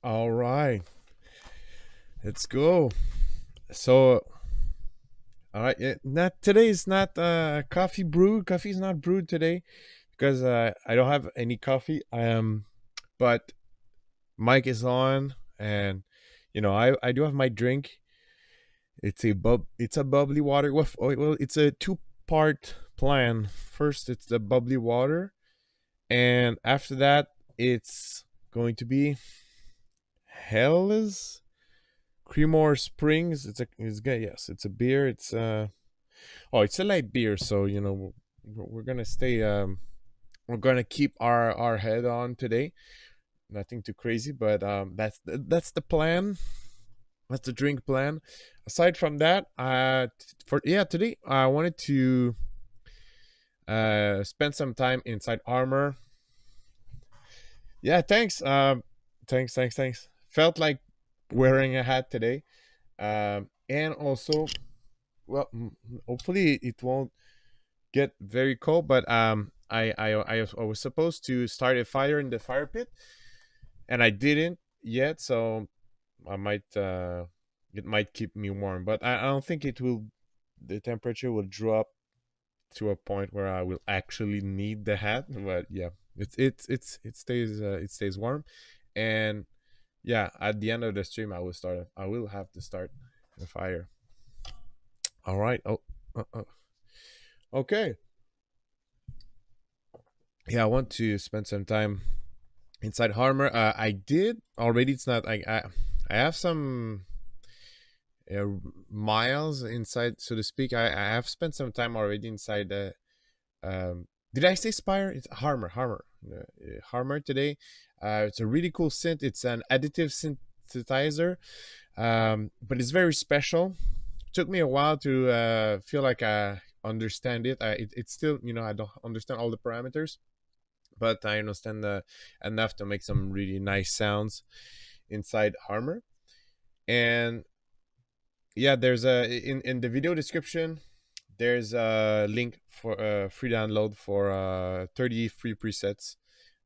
All right, let's go. So, all right, not today is not coffee brewed. Coffee is not brewed today because I don't have any coffee. But mic is on, and I do have my drink. It's a bubbly water. Well, it's a two-part plan. First, it's the bubbly water, and after that, it's going to be Hell's Creamore Springs. It's good. Yes, it's a beer. It's a light beer, so we're gonna stay. We're gonna keep our head on today. Nothing too crazy, but that's the plan. That's the drink plan. Aside from that, for today I wanted to spend some time inside Armor. Yeah, thanks. Thanks. Felt like wearing a hat today. And also, well, hopefully it won't get very cold. But I was supposed to start a fire in the fire pit, and I didn't yet. So I might it might keep me warm, but I don't think it will. The temperature will drop to a point where I will actually need the hat. But yeah, it stays warm, and yeah, at the end of the stream, I will have to start the fire. All right. Okay. Yeah, I want to spend some time inside Harmor. I did already. It's not like I have some uh, miles inside, so to speak. I have spent some time already inside the. Did I say Spire? It's Harmor today. It's a really cool synth. It's an additive synthesizer, but it's very special. Took me a while to feel like I understand it. It's still, I don't understand all the parameters, but I understand enough to make some really nice sounds inside Harmor. And yeah, there's in the video description, there's a link for free download for 30 free presets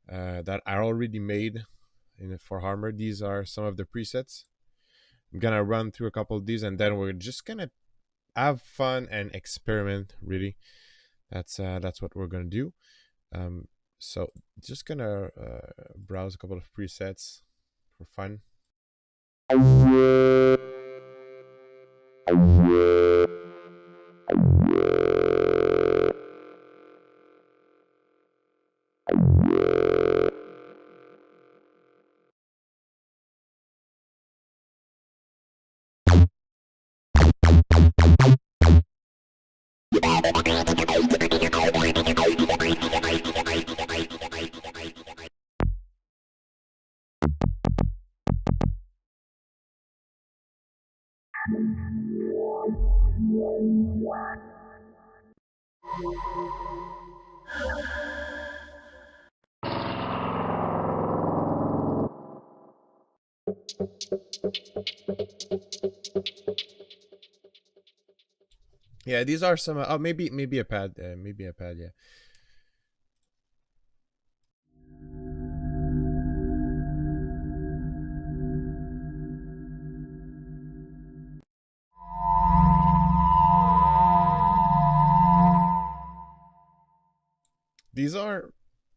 that are already made for Harmor. These are some of the presets. I'm gonna run through a couple of these, and then we're just gonna have fun and experiment. Really, that's what we're gonna do. So just gonna browse a couple of presets for fun. Yeah, these are some. Oh, maybe a pad. Maybe a pad. Yeah. These are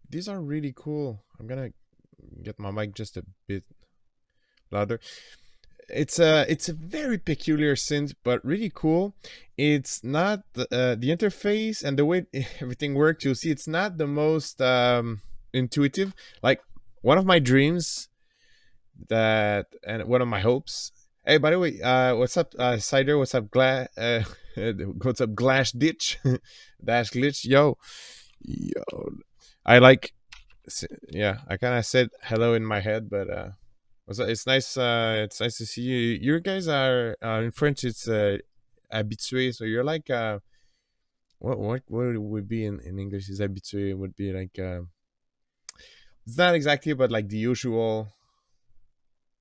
these are really cool. I'm gonna get my mic just a bit louder. It's a very peculiar synth, but really cool. It's not the interface and the way everything works. You'll see it's not the most intuitive. Like one of my dreams that and one of my hopes. Hey, by the way, what's up, Cider? What's up, what's up, Glash Ditch, Dash Glitch? Yo, I like. Yeah, I kind of said hello in my head, but it's nice. It's nice to see you. You guys are in French. It's habitué. So you're like what would be in English is habitué would be like it's not exactly, but like the usual.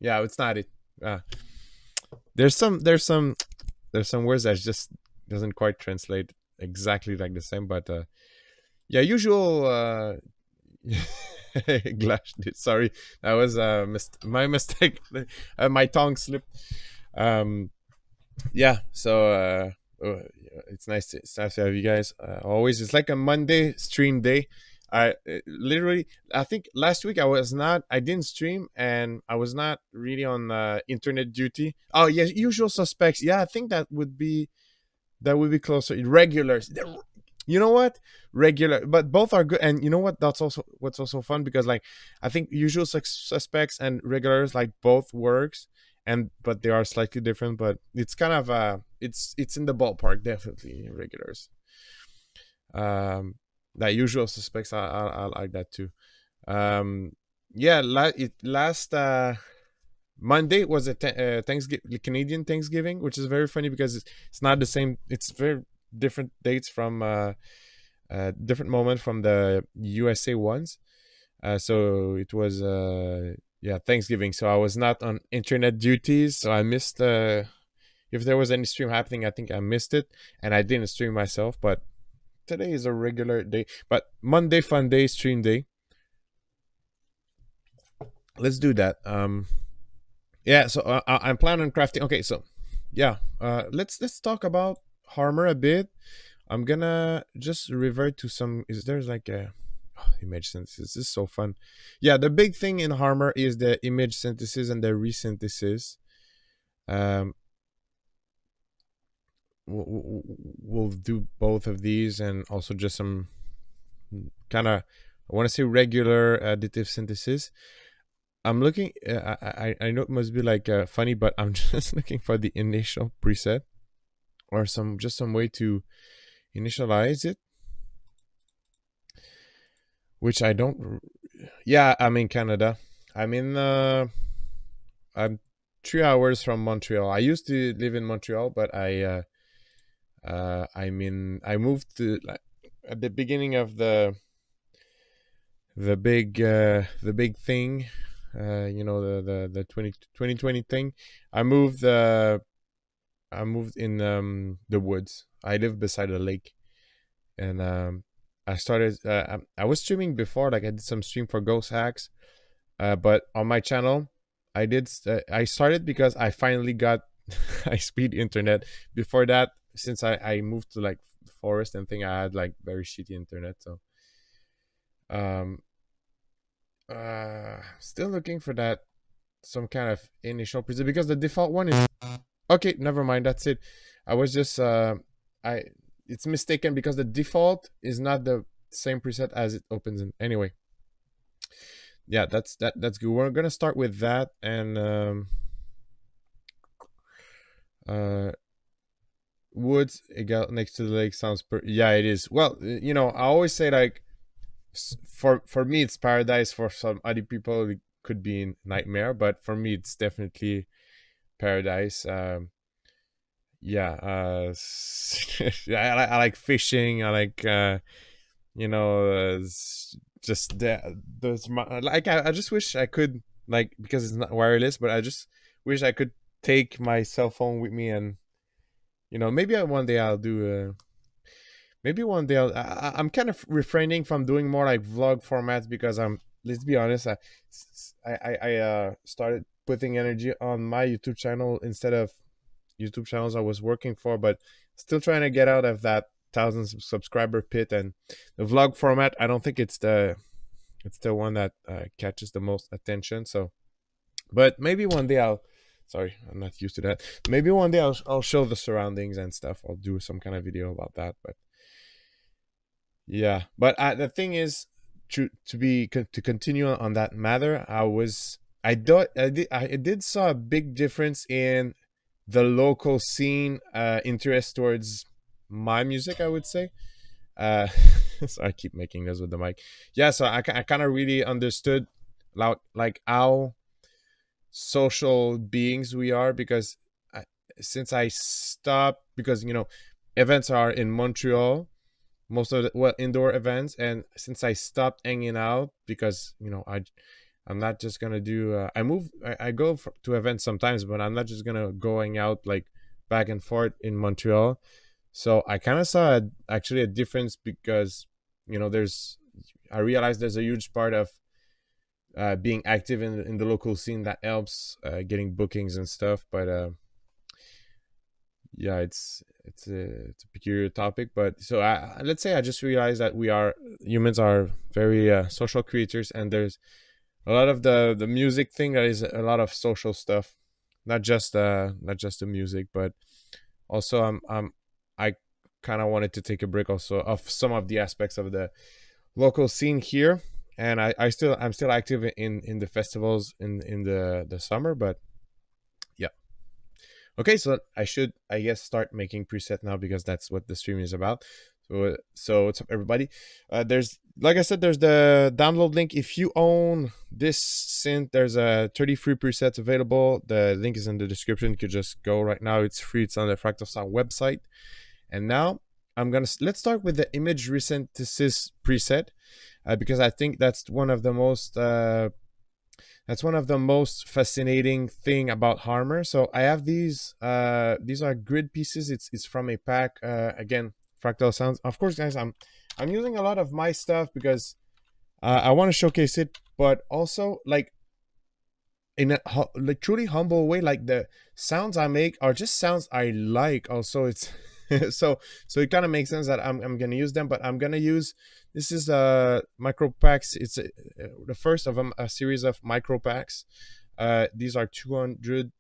Yeah, it's not it. Uh, there's some words that just doesn't quite translate exactly like the same, but yeah, usual. Glass. Sorry, that was my mistake. My tongue slipped. Um, yeah. So it's nice to have you guys. Always, it's like a Monday stream day. Literally, I think last week I didn't stream, and I was not really on internet duty. Oh yeah, usual suspects. Yeah, I think that would be closer. Regulars. You know what? Regular, but both are good. And you know what? That's also what's also fun, because like I think usual suspects and regulars like both works, and but they are slightly different. But it's kind of it's in the ballpark, definitely regulars. That usual suspects, I like that too. Um, yeah, last Monday was a Thanksgiving, Canadian Thanksgiving, which is very funny because it's not the same. It's very different dates from different moment from the USA ones. So it was yeah, Thanksgiving. So I was not on internet duties, so I missed if there was any stream happening. I think I missed it, and I didn't stream myself. But today is a regular day. But Monday, fun day, stream day. Let's do that. Yeah, so I'm planning on crafting. Okay, so yeah, let's talk about Harmor a bit. I'm gonna just revert to some. Is there's like a image synthesis? This is so fun. Yeah, the big thing in Harmor is the image synthesis and the resynthesis. Um, we'll do both of these, and also just some kind of, I want to say, regular additive synthesis. I'm looking. I know it must be like funny, but I'm just looking for the initial preset, or some way to initialize it, which I don't. Yeah, I'm in Canada. I'm in. I'm 3 hours from Montreal. I used to live in Montreal, but I moved to, like, at the beginning of the big thing, the 2020 thing. I moved in the woods. I live beside a lake, and I started. I was streaming before, like I did some stream for Ghost Hacks, but on my channel, I started because I finally got high speed internet. Before that, since I moved to like the forest and thing, I had like very shitty internet. So um still looking for that, some kind of initial preset, because the default one is okay. Never mind, that's it. I was just I it's mistaken, because the default is not the same preset as it opens in. Anyway, yeah, that's good. We're gonna start with that. And uh woods next to the lake sounds yeah, it is. Well, I always say, like, for me it's paradise. For some other people it could be a nightmare, but for me it's definitely paradise. Yeah, I like fishing. I like just those like I just wish I could, like, because it's not wireless, but I just wish I could take my cell phone with me, and maybe one day I'll do maybe one day I'm kind of refraining from doing more like vlog formats, because let's be honest, I started putting energy on my YouTube channel instead of YouTube channels I was working for, but still trying to get out of that 1,000 subscriber pit. And the vlog format, I don't think it's the one that catches the most attention. So, but maybe one day sorry, I'm not used to that. Maybe one day I'll show the surroundings and stuff. I'll do some kind of video about that. But yeah, but the thing is, to continue on that matter, I did saw a big difference in the local scene interest towards my music, I would say. So I keep making this with the mic. Yeah, so I kind of really understood like how social beings we are, because since I stopped, because events are in Montreal, most of the indoor events, and since I stopped hanging out, because I'm not just gonna do I go to events sometimes, but I'm not just gonna going out like back and forth in Montreal. So I kind of saw actually a difference, because I realized there's a huge part of being active in the local scene, that helps getting bookings and stuff. But yeah, it's a peculiar topic. But so let's say I just realized that humans are very social creatures, and there's a lot of the music thing that is a lot of social stuff, not just the music, but also I kind of wanted to take a break also of some of the aspects of the local scene here. And I'm still active in the festivals in the summer. But yeah. Okay, so I should, I guess, start making preset now, because that's what the stream is about. So what's up, everybody? There's, like I said, there's the download link. If you own this synth, there's a 30 free presets available. The link is in the description. You could just go right now. It's free. It's on the Fractal Sound website. And now let's start with the image resynthesis preset, because I think that's one of the most fascinating thing about Harmor. So I have these are grid pieces. It's from a pack, again, Fractal Sounds. Of course, guys, I'm using a lot of my stuff because I want to showcase it, but also like in a like truly humble way. Like the sounds I make are just sounds I like. Also, it's so it kind of makes sense that I'm gonna use them. But I'm gonna use, this is micro packs. It's the first of a series of micro packs. These are 200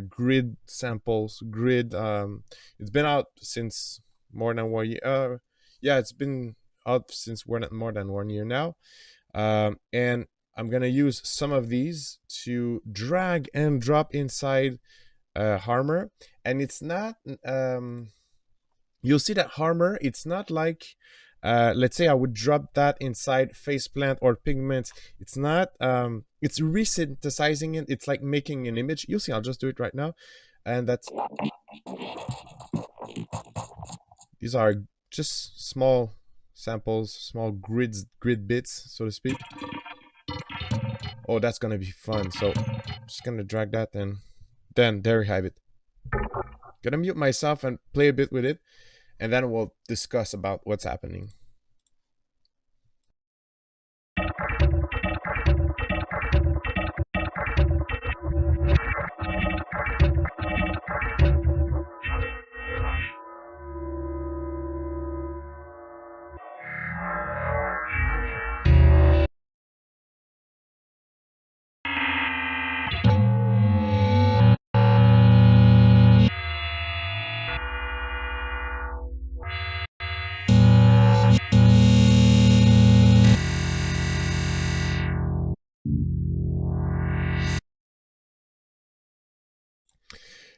grid samples. Grid. It's been out since more than 1 year. Yeah, it's been out since more than 1 year now. And I'm gonna use some of these to drag and drop inside Harmor. And it's not you'll see that Harmor, it's not like let's say I would drop that inside Faceplant or Pigment. It's not it's resynthesizing it. It's like making an image. You'll see, I'll just do it right now. And that's, these are just small samples, small grid bits, so to speak. Oh, that's gonna be fun. So just gonna drag that, and then there we have it. Gonna mute myself and play a bit with it, and then we'll discuss about what's happening.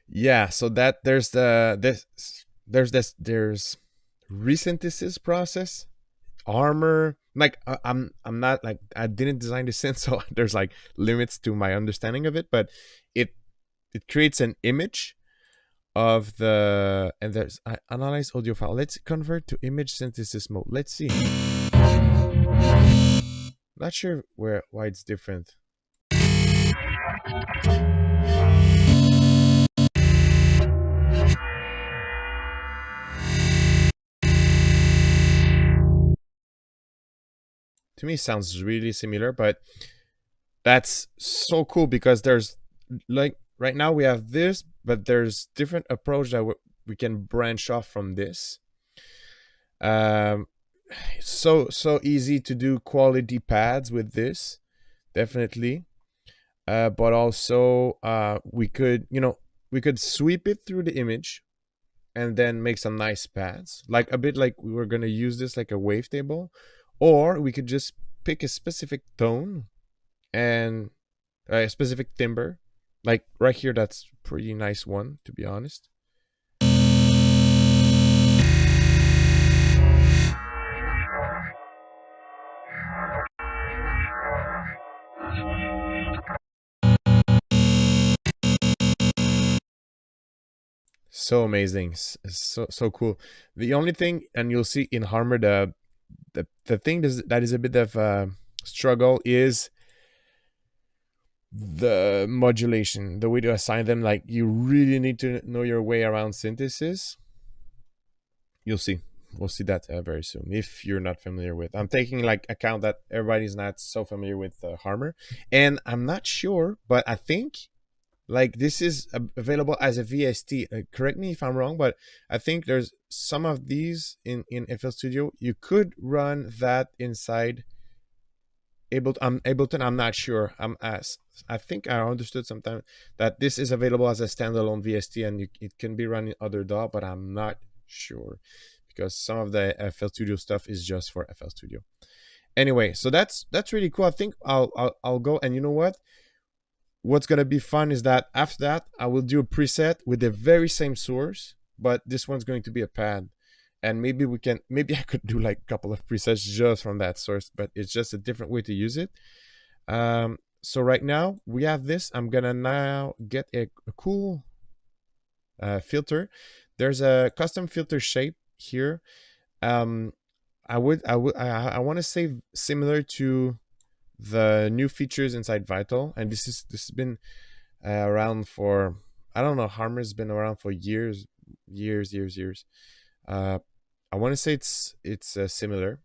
Yeah, so that there's there's resynthesis process, Armor. Like I'm not like, I didn't design the synth, so there's like limits to my understanding of it. But it creates an image of the, and there's analyze audio file. Let's convert to image synthesis mode. Let's see. Not sure why it's different. To me, sounds really similar, but that's so cool because there's like right now we have this, but there's different approach that we can branch off from this. So easy to do quality pads with this, definitely. But also we could sweep it through the image and then make some nice pads, like a bit like we were gonna use this like a wavetable. Or we could just pick a specific tone and a specific timbre, like right here. That's pretty nice one, to be honest. So amazing, so cool. The only thing, and you'll see in Harmor, the thing that is a bit of a struggle is the modulation, the way to assign them. Like you really need to know your way around synthesis. You'll see we'll see that very soon. If you're not familiar with, I'm taking like account that everybody's not so familiar with Harmor, and I'm not sure, but I think like this is available as a VST. Correct me if I'm wrong, but I think there's some of these in FL Studio. You could run that inside Ableton. I'm not sure. I think I understood sometime that this is available as a standalone VST, and it can be run in other DAW, but I'm not sure because some of the FL Studio stuff is just for FL Studio. Anyway, so that's really cool. I think I'll go, and you know what? What's gonna be fun is that after that I will do a preset with the very same source, but this one's going to be a pad, and maybe I could do like a couple of presets just from that source, but it's just a different way to use it. So right now we have this. I'm gonna now get a cool filter. There's a custom filter shape here. I want to say similar to the new features inside Vital, and this has been around for, I don't know, Harmor's been around for years. I want to say it's similar,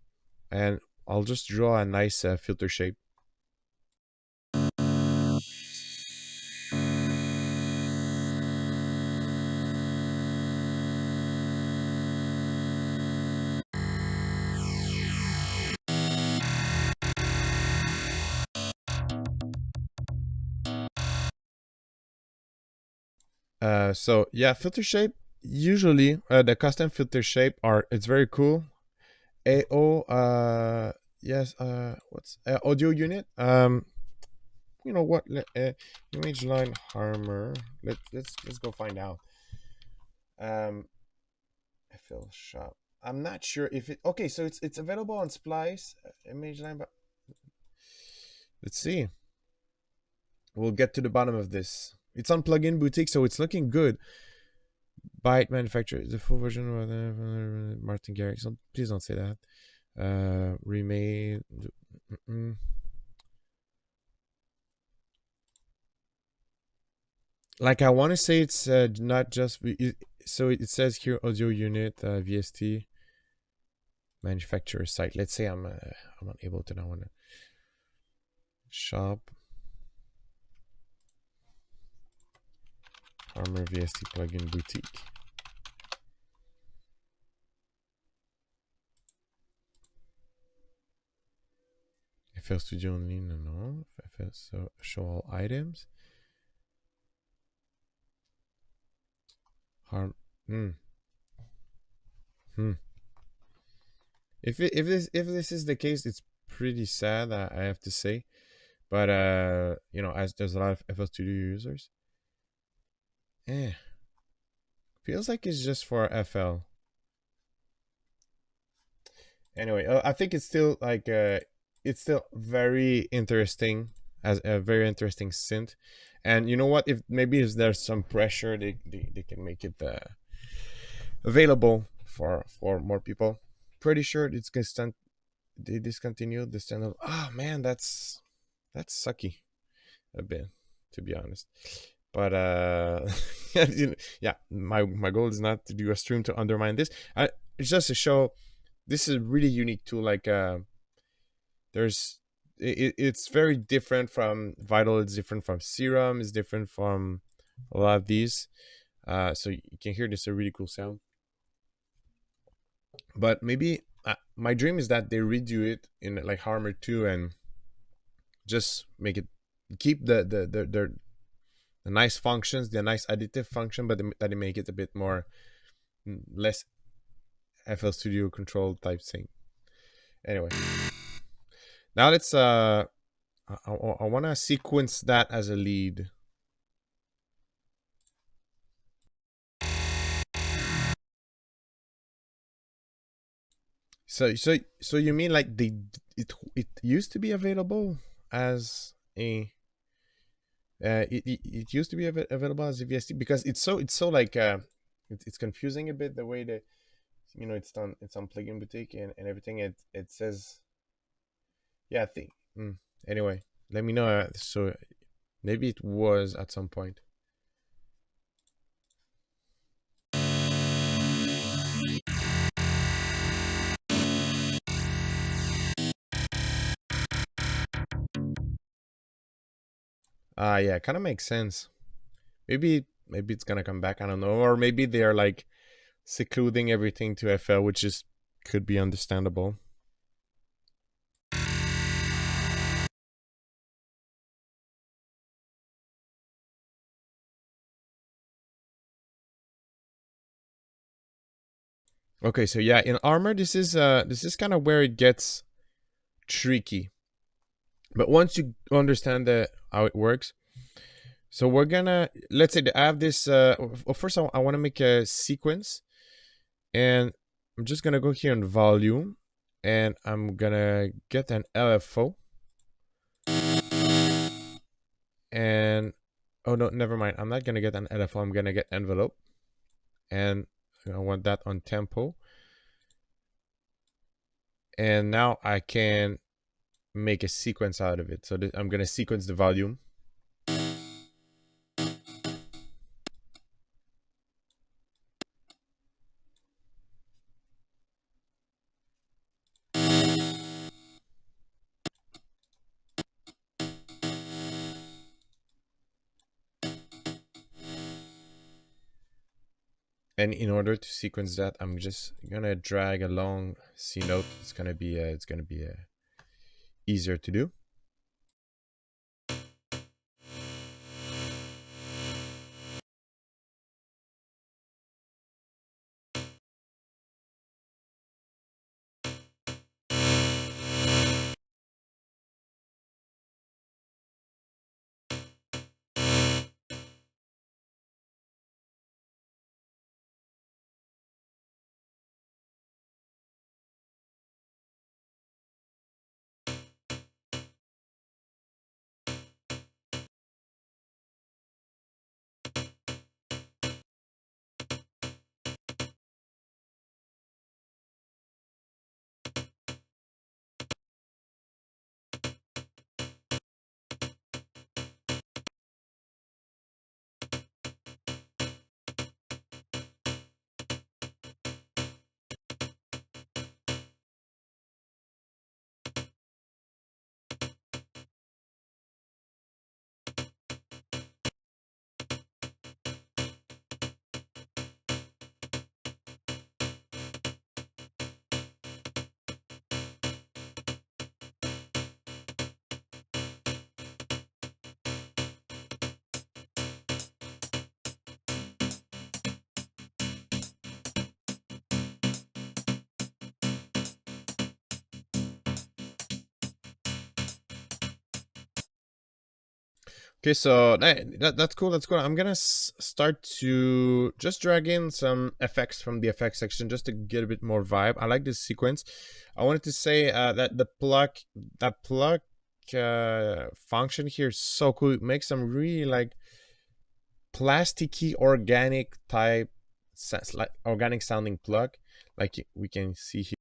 and I'll just draw a nice filter shape. So yeah, filter shape. Usually, the custom filter shape it's very cool. AO, yes. What's audio unit? You know what? Image line Harmor. Let's go find out. FL Shop. I'm not sure if it. Okay, so it's available on Splice image line, but let's see. We'll get to the bottom of this. It's on Plugin Boutique, so it's looking good. Byte manufacturer, the full version of Martin Garrix. Please don't say that. Remade. Like I want to say it's not just. So it says here audio unit VST manufacturer site. Let's say I'm on Ableton. I want to shop Harmor VST plugin boutique. FL Studio only, no. FL, so show all items. If this is the case, it's pretty sad. I have to say, but you know, as there's a lot of FL Studio users, feels like it's just for FL. Anyway, I think it's still like it's still very interesting, as a very interesting synth. And you know what? If there's some pressure, they can make it available for more people. Pretty sure it's constant. They discontinued the standalone. Oh man, that's sucky a bit, to be honest. But yeah, my goal is not to do a stream to undermine this. It's just to show this is a really unique tool. Like it's very different from Vital. It's different from Serum. It's different from a lot of these. So you can hear this a really cool sound. But maybe my dream is that they redo it in like Harmor 2 and just make it, keep the nice functions, the nice additive function, but that they make it a bit more less FL Studio control type thing. Anyway, now let's I want to sequence that as a lead. So you mean like it used to be available as a it used to be available as a VST, because it's so like it's confusing a bit the way that, you know, it's on Plugin Boutique and everything. It says, yeah, I think anyway, let me know. So maybe it was at some point. Yeah, kind of makes sense. Maybe it's gonna come back. I don't know, or maybe they're like secluding everything to FL, which is could be understandable. Okay, so yeah, in Armor, this is kind of where it gets tricky. But once you understand how it works, so we're gonna, let's say that I have this. Well, first, I want to make a sequence, and I'm just gonna go here in volume, and I'm gonna get an LFO, and oh no, never mind. I'm not gonna get an LFO. I'm gonna get envelope, and I want that on tempo, and now I can make a sequence out of it. So I'm gonna sequence the volume. And in order to sequence that, I'm just gonna drag a long C note. It's gonna be easier to do. Okay, so that's cool. That's cool. I'm gonna start to just drag in some effects from the effects section just to get a bit more vibe. I like this sequence. I wanted to say that that pluck function here is so cool. It makes some really like plasticky organic type, like organic sounding pluck, like we can see here.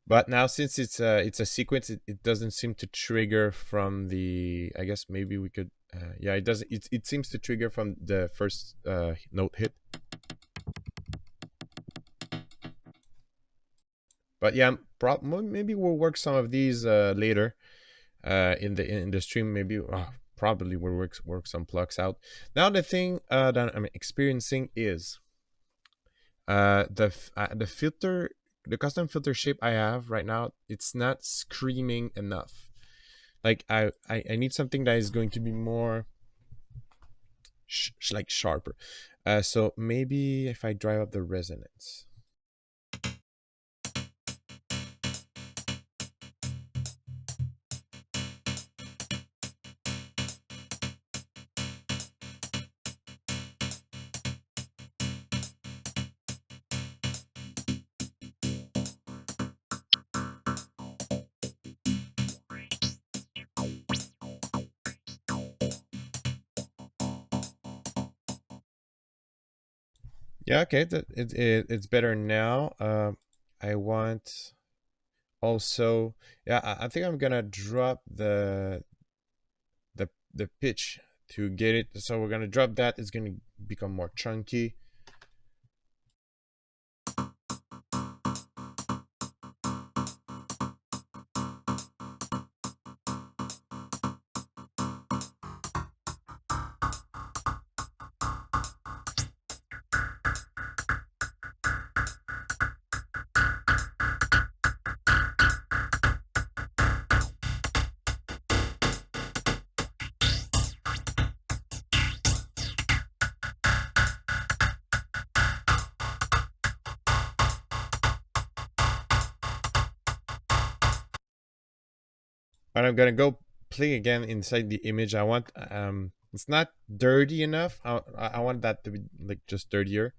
But now since it's a sequence, it doesn't seem to trigger from the. I guess maybe we could. Yeah, it doesn't. It seems to trigger from the first note hit. But yeah, maybe we'll work some of these later in the stream. Maybe probably we'll work some plucks out. Now the thing that I'm experiencing is the filter, the custom filter shape I have right now. It's not screaming enough. Like I need something that is going to be more like sharper. So maybe if I drive up the resonance. Yeah, okay, it's better now. I want also, yeah, I think I'm gonna drop the pitch to get it. So we're gonna drop that. It's gonna become more chunky. But I'm gonna go play again inside the image. I want it's not dirty enough. I want that to be like just dirtier.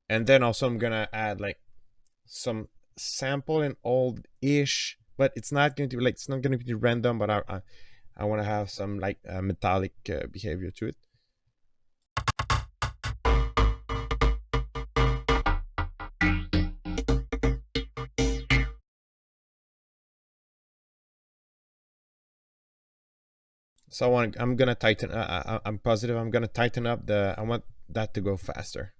And then also I'm gonna add like some sample and old-ish, but it's not going to be like, it's not going to be random, but I want to have some like metallic behavior to it. So I'm gonna tighten. I'm positive I'm gonna tighten up the. I want that to go faster.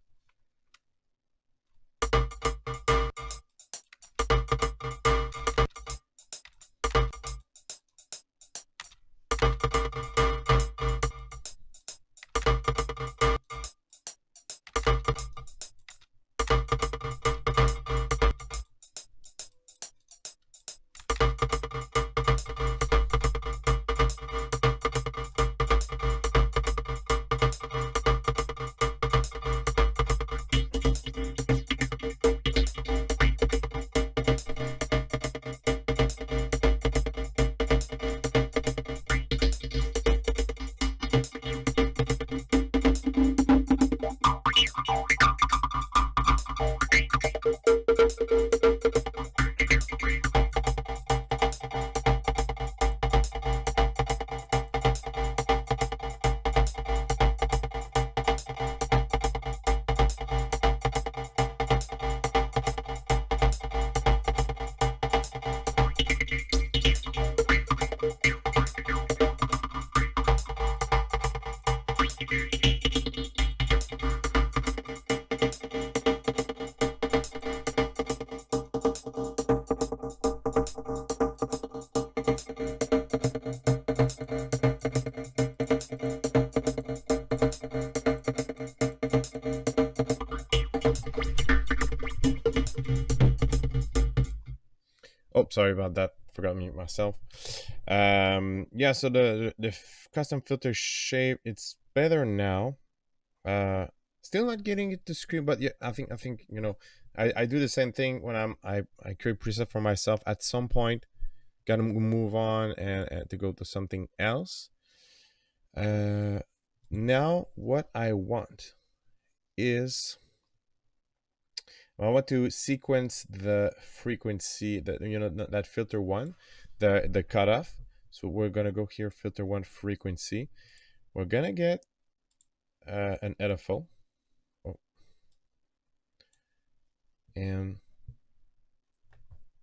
Oh, sorry about that. Forgot to mute myself. Yeah. So the custom filter shape, it's better now. Still not getting it to screen, but yeah, I think I do the same thing when I create preset for myself. At some point, gotta move on and to go to something else. Now what I want is I want to sequence the frequency that that filter one, the cutoff. So we're gonna go here, filter one frequency. We're gonna get an edifal. Oh. And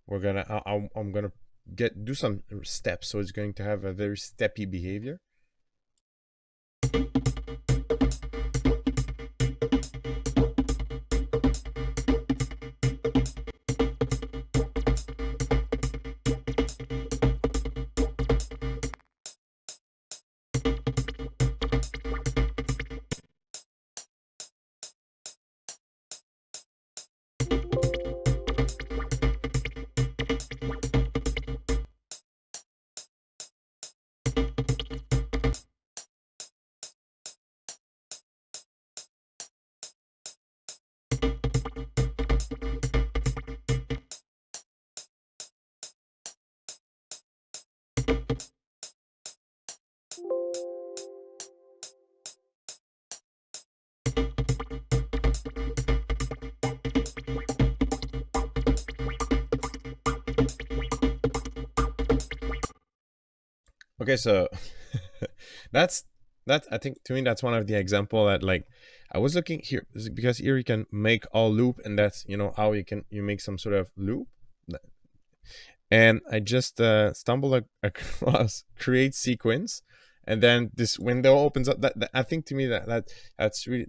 we're gonna I'm gonna do some steps, so it's going to have a very steppy behavior. Okay, so that's I think to me that's one of the example that like I was looking here because here you can make all loop, and that's how you make some sort of loop. And I just stumbled across create sequence, and then this window opens up. That I think to me that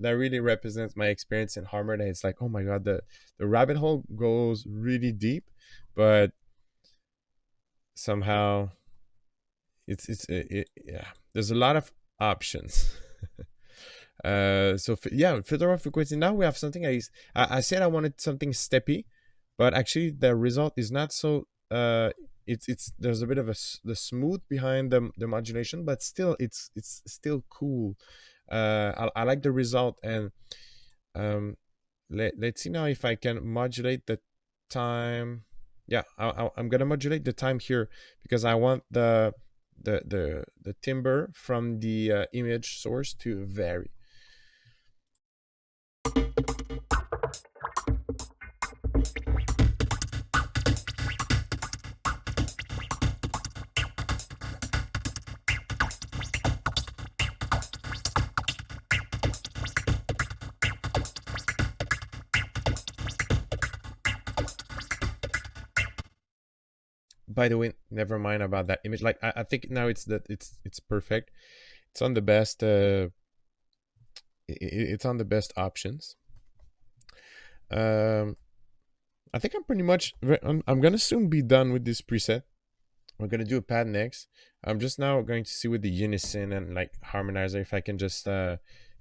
really represents my experience in Harmor. That it's like, oh my god, the rabbit hole goes really deep, but somehow yeah, there's a lot of options. So yeah, filter one frequency. Now we have something. I said I wanted something steppy, but actually the result is not so. It's there's a bit of the smooth behind the modulation, but still it's still cool. I like the result, and let's see now if I can modulate the time. yeah, I'm gonna modulate the time here because I want the timbre from the image source to vary. By the way, never mind about that image. Like I think now it's perfect. It's on the best. It's on the best options. I think I'm pretty much. I'm gonna soon be done with this preset. We're gonna do a pad next. I'm just now going to see with the unison and like harmonizer if I can just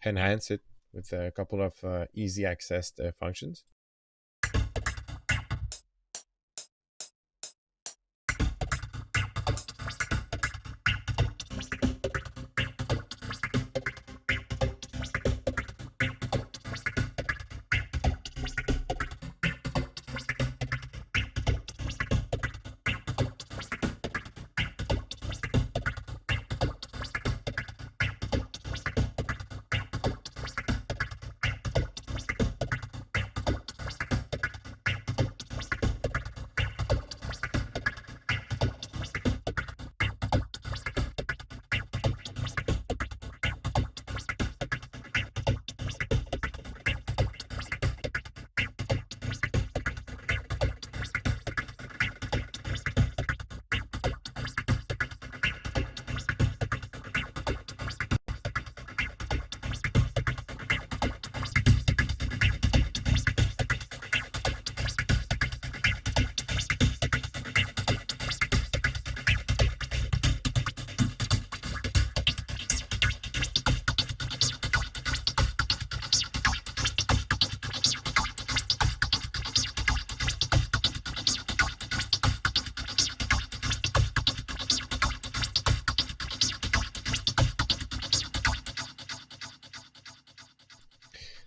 enhance it with a couple of easy accessed functions.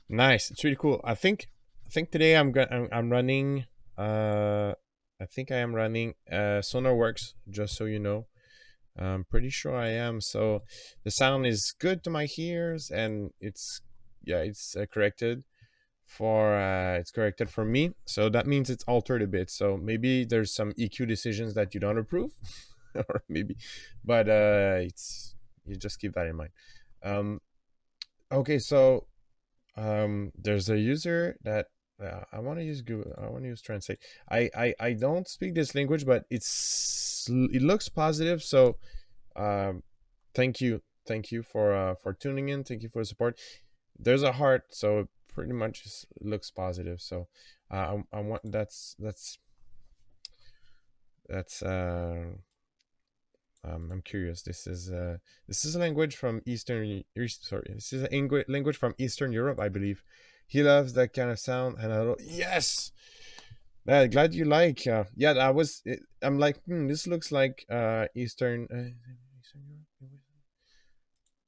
Nice. It's really cool. I think today I'm running I think I am running SonarWorks, just so you know. I'm pretty sure I am. So the sound is good to my ears and it's corrected for me. So that means it's altered a bit. So maybe there's some EQ decisions that you don't approve or maybe but it's you just keep that in mind. Okay, so there's a user that I want to use Google. I want to use Translate. I don't speak this language, but it looks positive. So thank you for tuning in. Thank you for the support. There's a heart, so it pretty much looks positive. So I want that's I'm curious. This is a language from this is a language from Eastern Europe, I believe. He loves that kind of sound, and I don't. Yes, glad you like. Yeah, I'm like, this looks like Eastern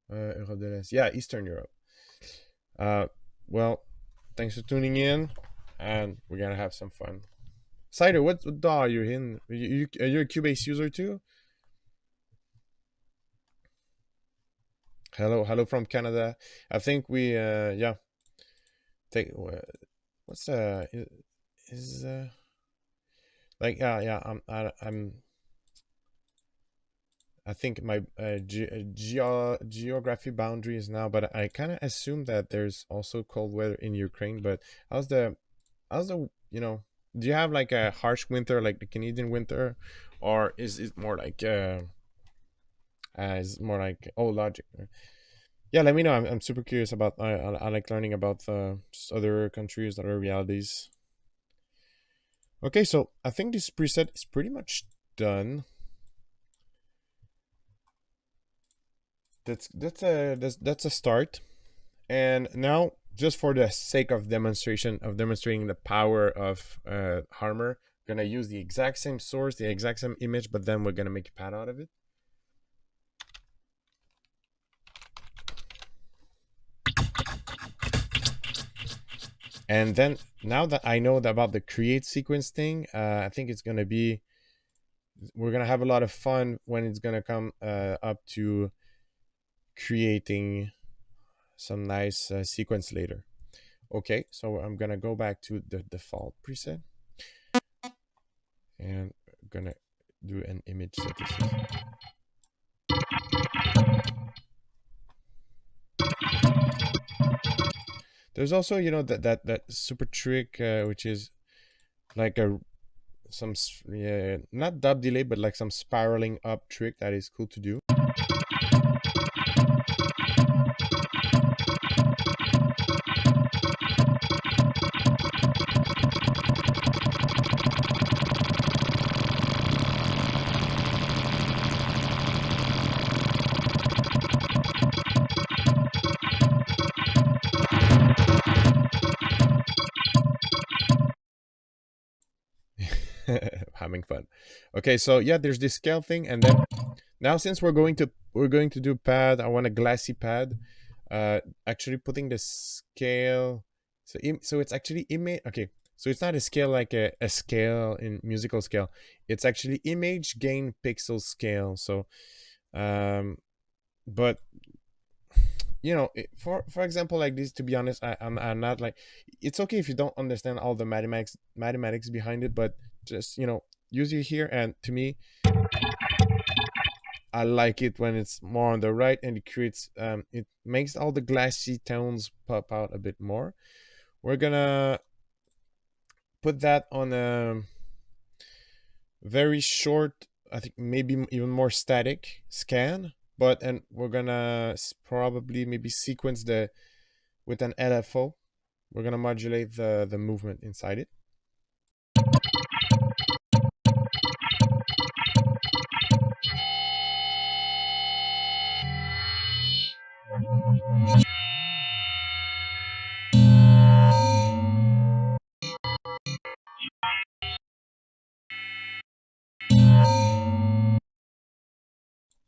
Europe. Yeah, Eastern Europe. Well, thanks for tuning in, and we're gonna have some fun. Cider, what DAW are you in? Are you a Cubase user too? Hello from Canada. I think we yeah. Take what's is like yeah I think my geography boundary is now, but I kind of assume that there's also cold weather in Ukraine. But how's the do you have like a harsh winter like the Canadian winter, or is it more like oh, logic? Yeah, let me know. I'm super curious about. I like learning about just other countries, other realities. Okay, so I think this preset is pretty much done. That's a start. And now, just for the sake of demonstrating the power of Harmor, gonna use the exact same source, the exact same image, but then we're gonna make a pad out of it. And then now that I know about the create sequence thing, I think it's gonna be, we're gonna have a lot of fun when it's gonna come up to creating some nice sequence later. Okay, so I'm gonna go back to the default preset and I'm gonna do an image synthesis. There's also, you know, that super trick, which is like yeah, not dub delay, but like some spiraling up trick that is cool to do. Having fun. Okay, so yeah, there's this scale thing, and then now since we're going to do pad, I want a glassy pad. Actually putting the scale, so it's actually image. Okay, so it's not a scale like a scale in musical scale. It's actually image gain pixel scale. So, but you know, for example, like this, to be honest, I'm not like, it's okay if you don't understand all the mathematics behind it, but just, you know, use it here. And to me, I like it when it's more on the right, and it creates it makes all the glassy tones pop out a bit more. We're gonna put that on a very short, I think maybe even more static scan, but and we're gonna probably maybe sequence the with an LFO. We're gonna modulate the movement inside it.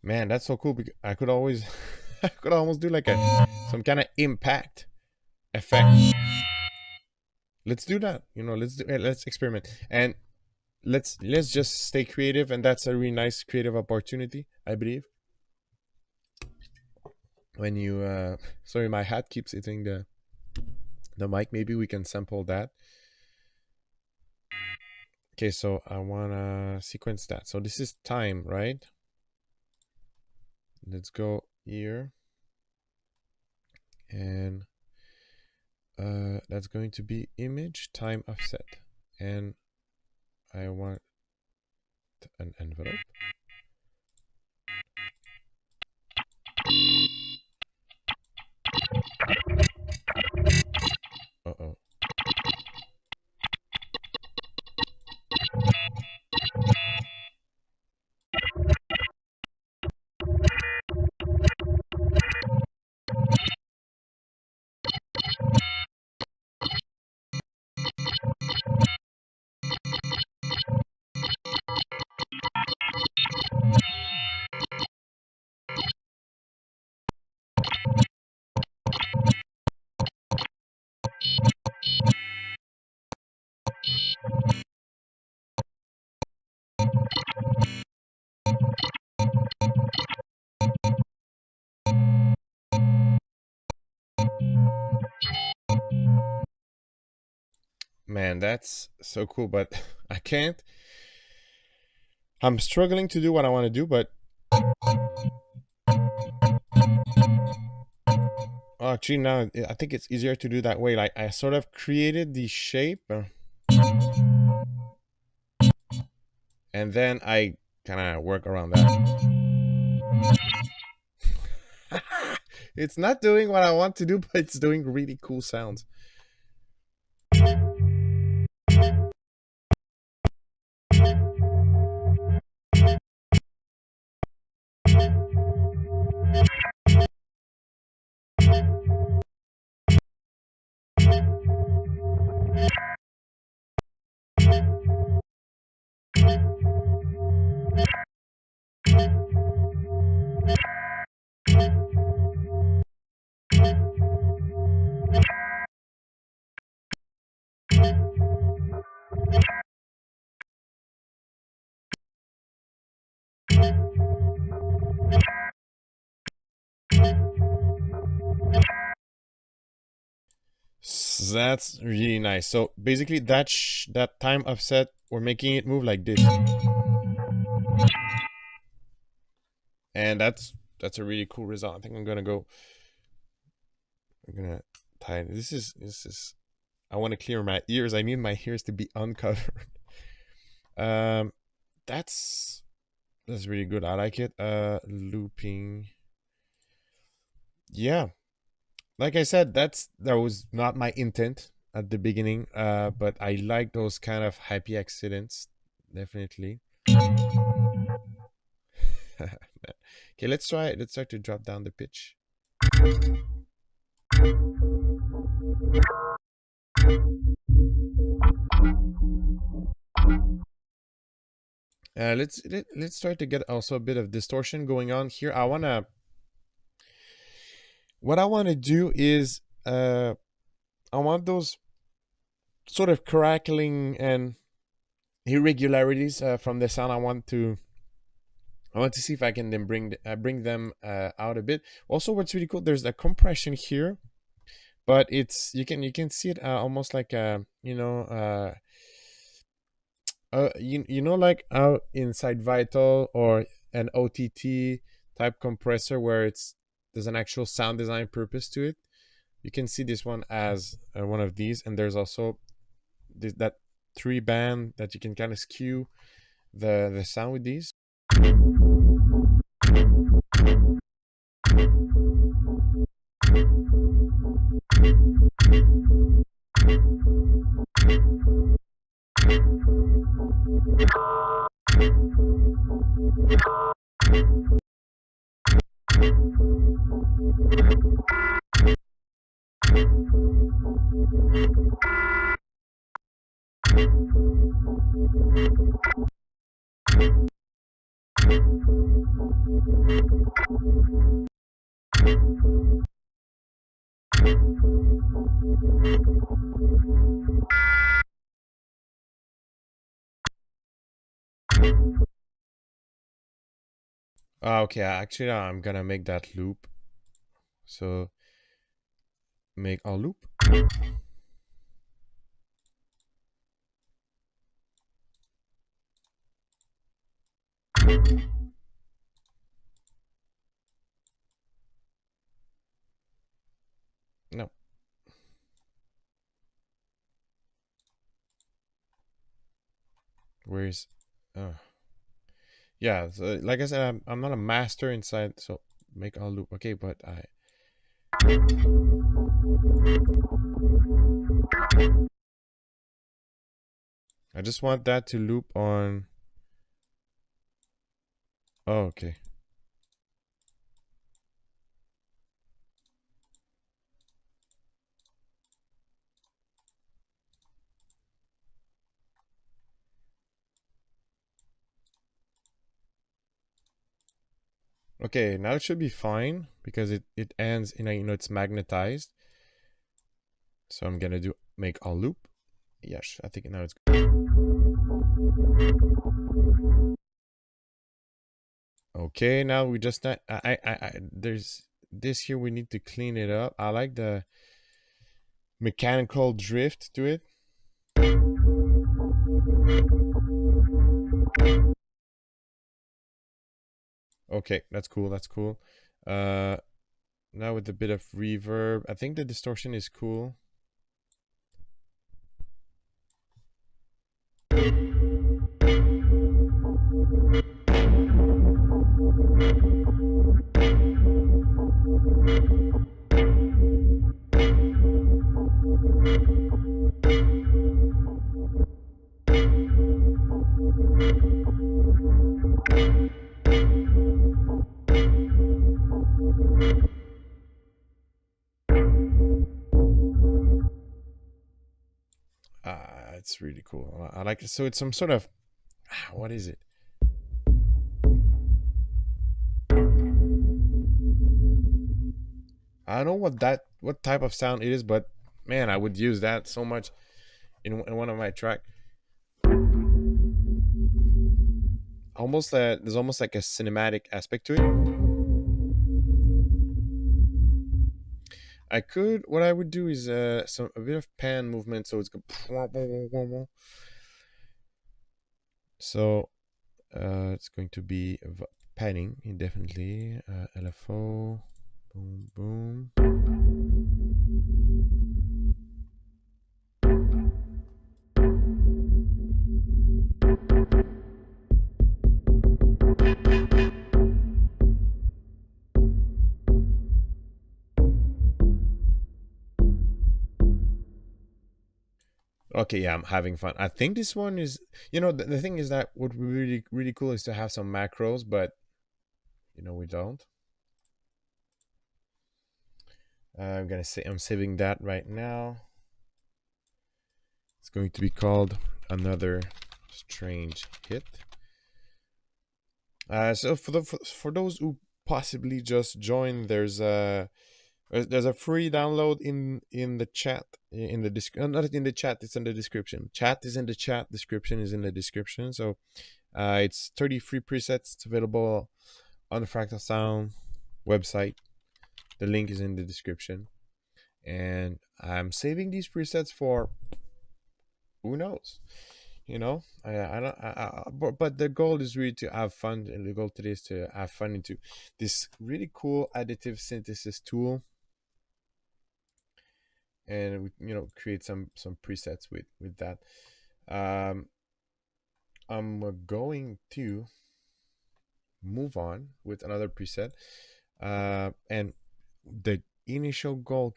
Man, that's so cool because I could always I could almost do like a some kind of impact effect. Let's do that. You know, let's experiment. And let's just stay creative, and that's a really nice creative opportunity, I believe. When you sorry, my hat keeps hitting the mic. Maybe we can sample that. Okay, so I wanna sequence that. So this is time, right? Let's go here. And that's going to be image time offset. And I want an envelope. Uh-oh. Man, that's so cool, but I can't. I'm struggling to do what I want to do, but actually now I think it's easier to do that way. Like I sort of created the shape, and then I kind of work around that. It's not doing what I want to do, but it's doing really cool sounds. That's really nice. So basically, that time offset, we're making it move like this, and that's a really cool result. I think I'm gonna go. I'm gonna tie it. This is. I want to clear my ears. I need my ears to be uncovered. Um, that's really good. I like it. Looping. Yeah, like I said, that was not my intent at the beginning. But I like those kind of happy accidents, definitely. Okay, let's try. Let's try to drop down the pitch. Let's try to get also a bit of distortion going on here. What I wanna do is I want those sort of crackling and irregularities from the sound. I want to see if I can then bring them out a bit. Also, what's really cool, there's a compression here, but it's you can see it almost like you know, like out inside Vital or an OTT type compressor where there's an actual sound design purpose to it. You can see this one as one of these, and there's also that 3-band that you can kind of skew the sound with these. Okay, actually, I'm gonna make that loop. So make a loop. No. Where's yeah, so like I said, I'm not a master inside, so make a loop. Okay, but I just want that to loop on. Oh, okay. Okay, now it should be fine because it ends in it's magnetized. So I'm gonna make a loop. Yes, I think now it's good. Okay, now we just there's this here, we need to clean it up. I like the mechanical drift to it. Okay, that's cool. That's cool. Now with a bit of reverb, I think the distortion is cool. It's really cool. I like it. So it's some sort of, what is it? I don't know what type of sound it is, but man, I would use that so much in one of my track. Almost there's almost like a cinematic aspect to it. I could, what I would do is a bit of pan movement, so it's so it's going to be panning indefinitely. LFO, boom, boom. Okay, yeah, I'm having fun. I think this one is, the thing is that what would be really, really cool is to have some macros, but we don't. I'm saving that right now. It's going to be called Another Strange Hit. So for those who possibly just joined, there's a free download in the chat, in the not in the chat, it's in the description. Chat is in the chat, description is in the description. So it's 30 free presets. It's available on the Fractal Sound website. The link is in the description, and I'm saving these presets for who knows. But the goal is really to have fun, and the goal today is to have fun into this really cool additive synthesis tool, and create some presets with that. I'm going to move on with another preset, and the initial goal,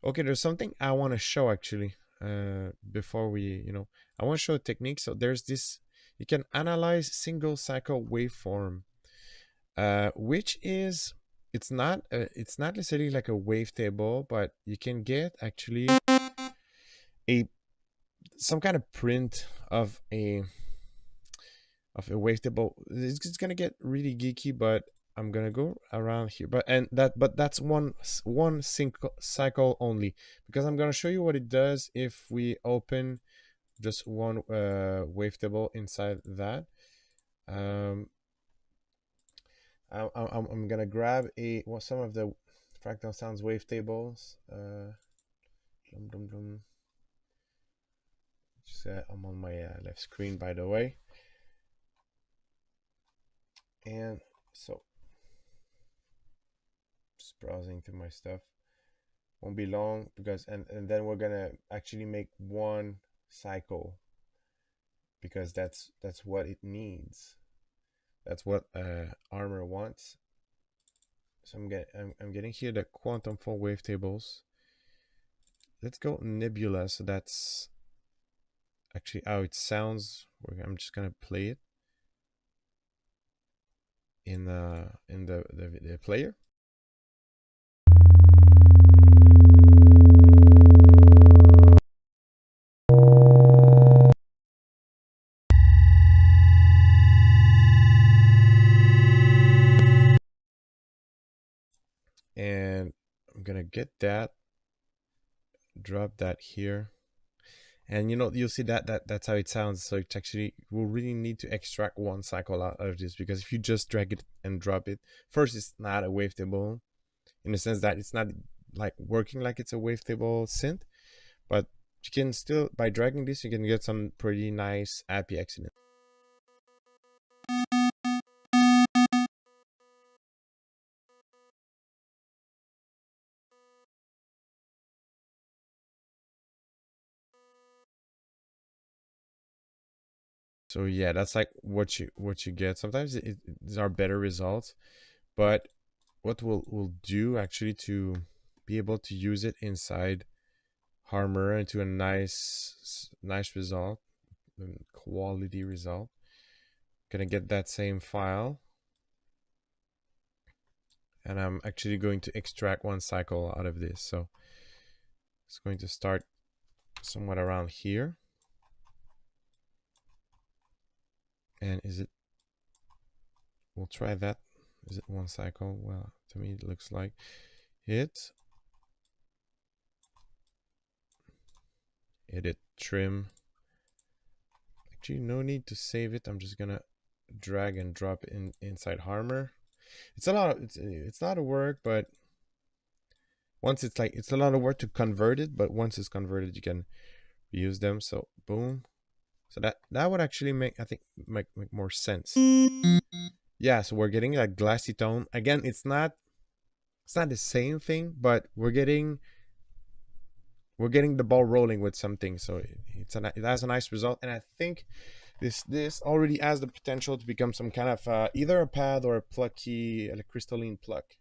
okay, there's something I want to show actually, before we, I want to show a technique. So there's this, you can analyze single cycle waveform, which is, it's not necessarily like a wavetable, but you can get actually some kind of print of a wavetable. It's gonna get really geeky, but I'm gonna go around here. But that's one cycle only, because I'm gonna show you what it does if we open just one wavetable inside that. I'm gonna grab some of the Fractal Sounds wavetables. I'm on my left screen, by the way. And so just browsing through my stuff, won't be long, because and then we're gonna actually make one cycle, because that's what it needs. That's what Harmor wants. So I'm getting here the quantum fold wavetables. Let's go nebula. So that's actually how it sounds. I'm just gonna play it in the player. And I'm gonna get that, drop that here, and you'll see that's how it sounds. So it actually will really need to extract one cycle out of this, because if you just drag it and drop it, first, it's not a wavetable, in the sense that it's not like working like it's a wavetable synth, but you can still, by dragging this, you can get some pretty nice happy accident. So yeah, that's like what you get. Sometimes these are better results, but what we'll do actually to be able to use it inside Harmor into a nice result, quality result. Gonna get that same file, and I'm actually going to extract one cycle out of this. So it's going to start somewhat around here. And we'll try that. Is it one cycle? Well, to me it looks like it. Edit, trim. Actually, no need to save it. I'm just gonna drag and drop inside Harmor. It's a lot of, it's a lot of work, but Once it's like, it's a lot of work to convert it, but once it's converted, you can use them. So boom. So that would actually make, I think, make more sense. Yeah, so we're getting that glassy tone. Again, it's not the same thing, but we're getting the ball rolling with something. So it has a nice result, and I think this already has the potential to become some kind of either a pad or a plucky, a crystalline pluck.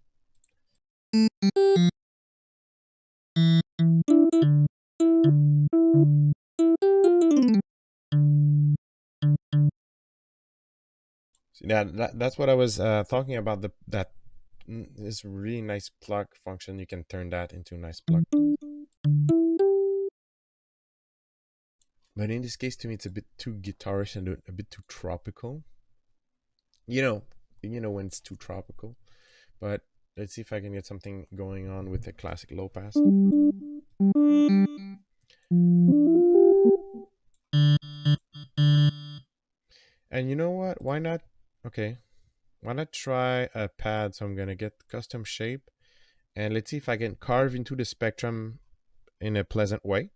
So yeah, that's what I was talking about. That this really nice pluck function. You can turn that into a nice pluck. But in this case, to me, it's a bit too guitarish and a bit too tropical. You know, when it's too tropical. But let's see if I can get something going on with the classic low pass. And you know what? Why not? Okay, why not try a pad? So I'm gonna get custom shape, and let's see if I can carve into the spectrum in a pleasant way.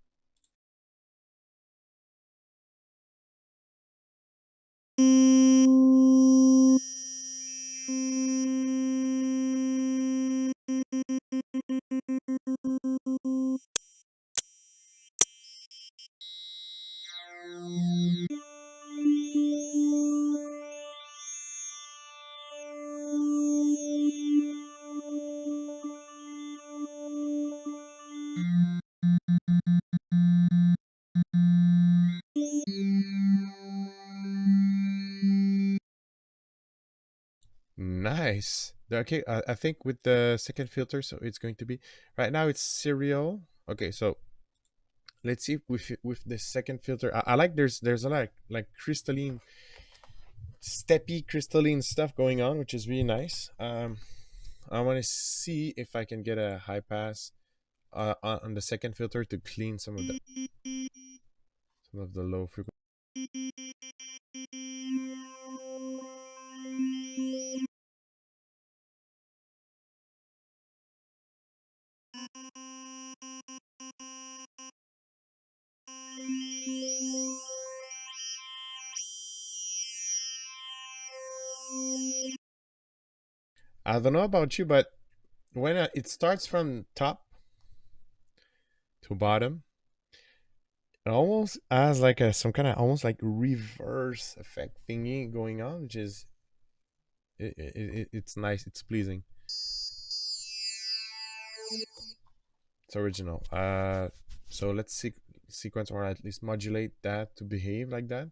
Nice. Okay, I think with the second filter, so it's going to be right now. It's serial. Okay, so let's see if with the second filter. I like there's a lot like crystalline, steppy crystalline stuff going on, which is really nice. I want to see if I can get a high pass on the second filter to clean some of the low frequency. I don't know about you, but when it starts from top to bottom, it almost has like some kind of almost like reverse effect thingy going on, which is it's nice. It's pleasing. It's original. So let's sequence or at least modulate that to behave like that.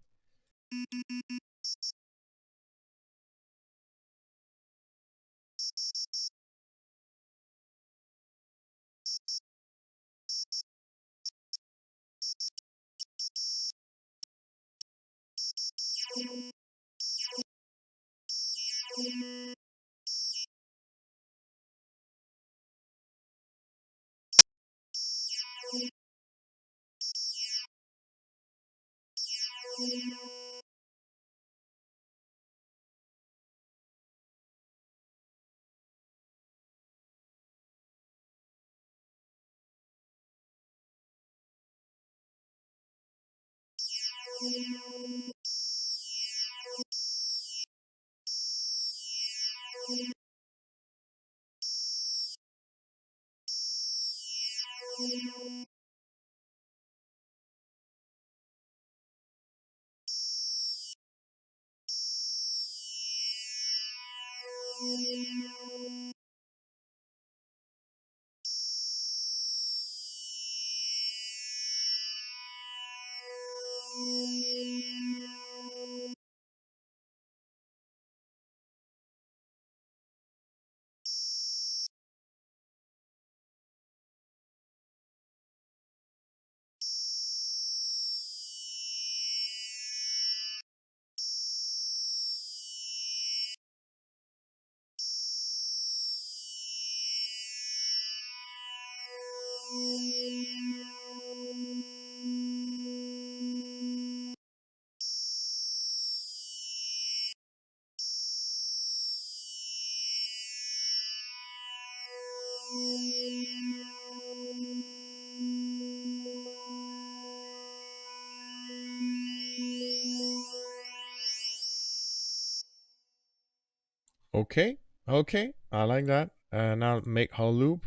Okay, okay, I like that. Now make whole loop.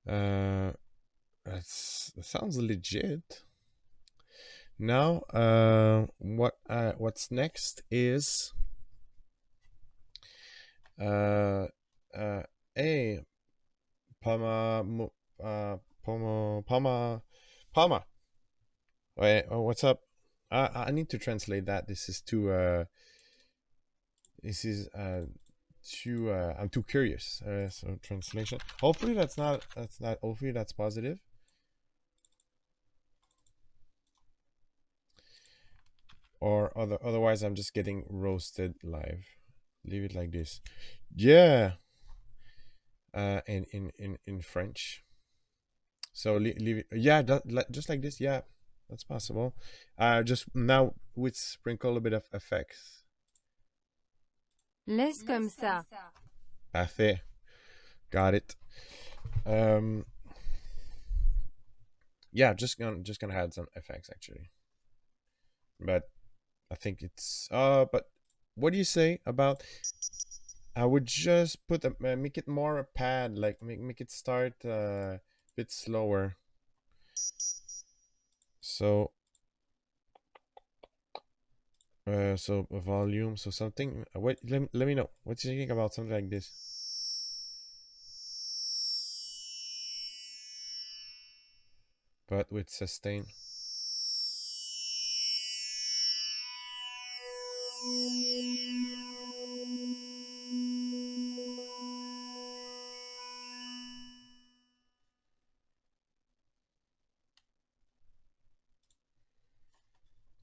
That sounds legit. Now, what's next is uh a Palma Palma. Wait, oh, what's up? I need to translate that. This is too this is too I'm too curious. So translation. Hopefully that's not hopefully that's positive. Or otherwise I'm just getting roasted live. Leave it like this. Yeah. In French. So leave it. Yeah, just like this. Yeah, that's possible. Just now with sprinkle a bit of effects. Laisse comme ça. Parfait. Got it. Yeah, just gonna add some effects actually. But I think it's but what do you say about I would just put make it more a pad, like make it start a bit slower. So so volume, so something. Wait, let me know. What you think about something like this? But with sustain.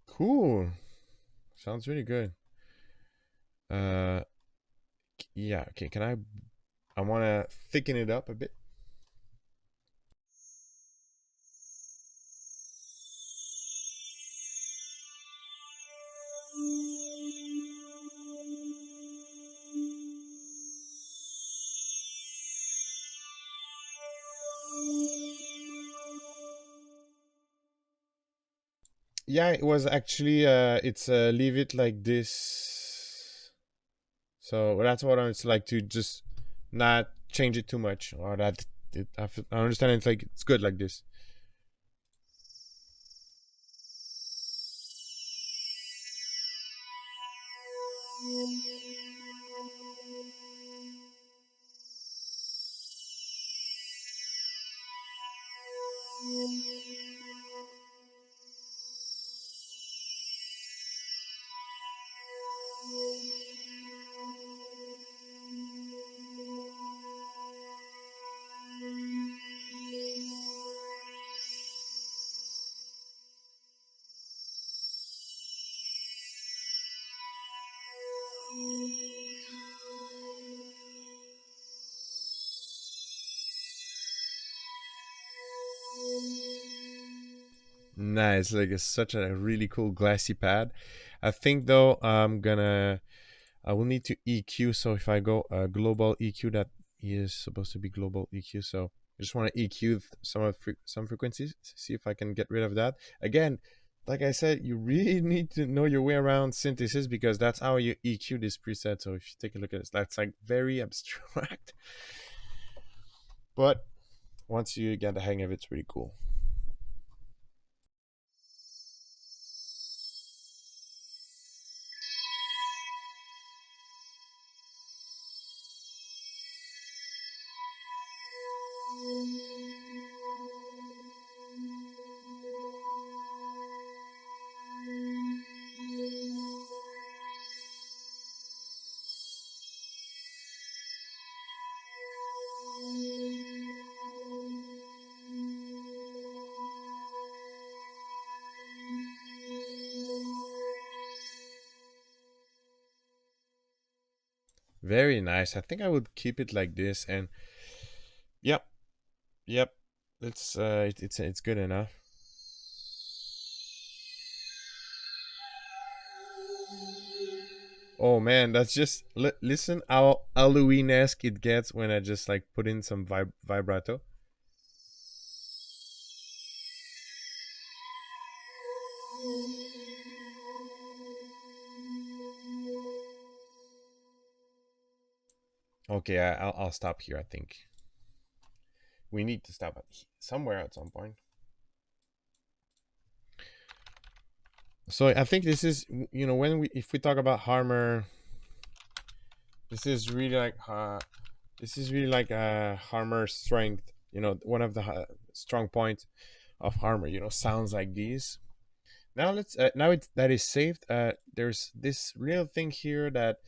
Cool. Sounds really good. Uh, yeah. Okay. Can I want to thicken it up a bit. Yeah, it was actually it's leave it like this. So that's what it's like to just not change it too much, or that I understand it's like it's good like this. Nice, like it's such a really cool glassy pad. I think though I will need to EQ. So if I go global EQ, that is supposed to be global EQ. So I just want to EQ some frequencies. See if I can get rid of that. Again, like I said, you really need to know your way around synthesis because that's how you EQ this preset. So if you take a look at this, that's like very abstract. But once you get the hang of it, it's pretty cool. Very nice. I think I would keep it like this. And yep, yep. It's good enough. Oh man, that's just listen how Halloween-esque it gets when I just like put in some vibrato. Okay, I'll stop here. I think we need to stop at somewhere at some point. So I think this is, when if we talk about Harmor, this is really like Harmor strength. One of the strong points of Harmor. Sounds like these. Now that is saved. There's this real thing here that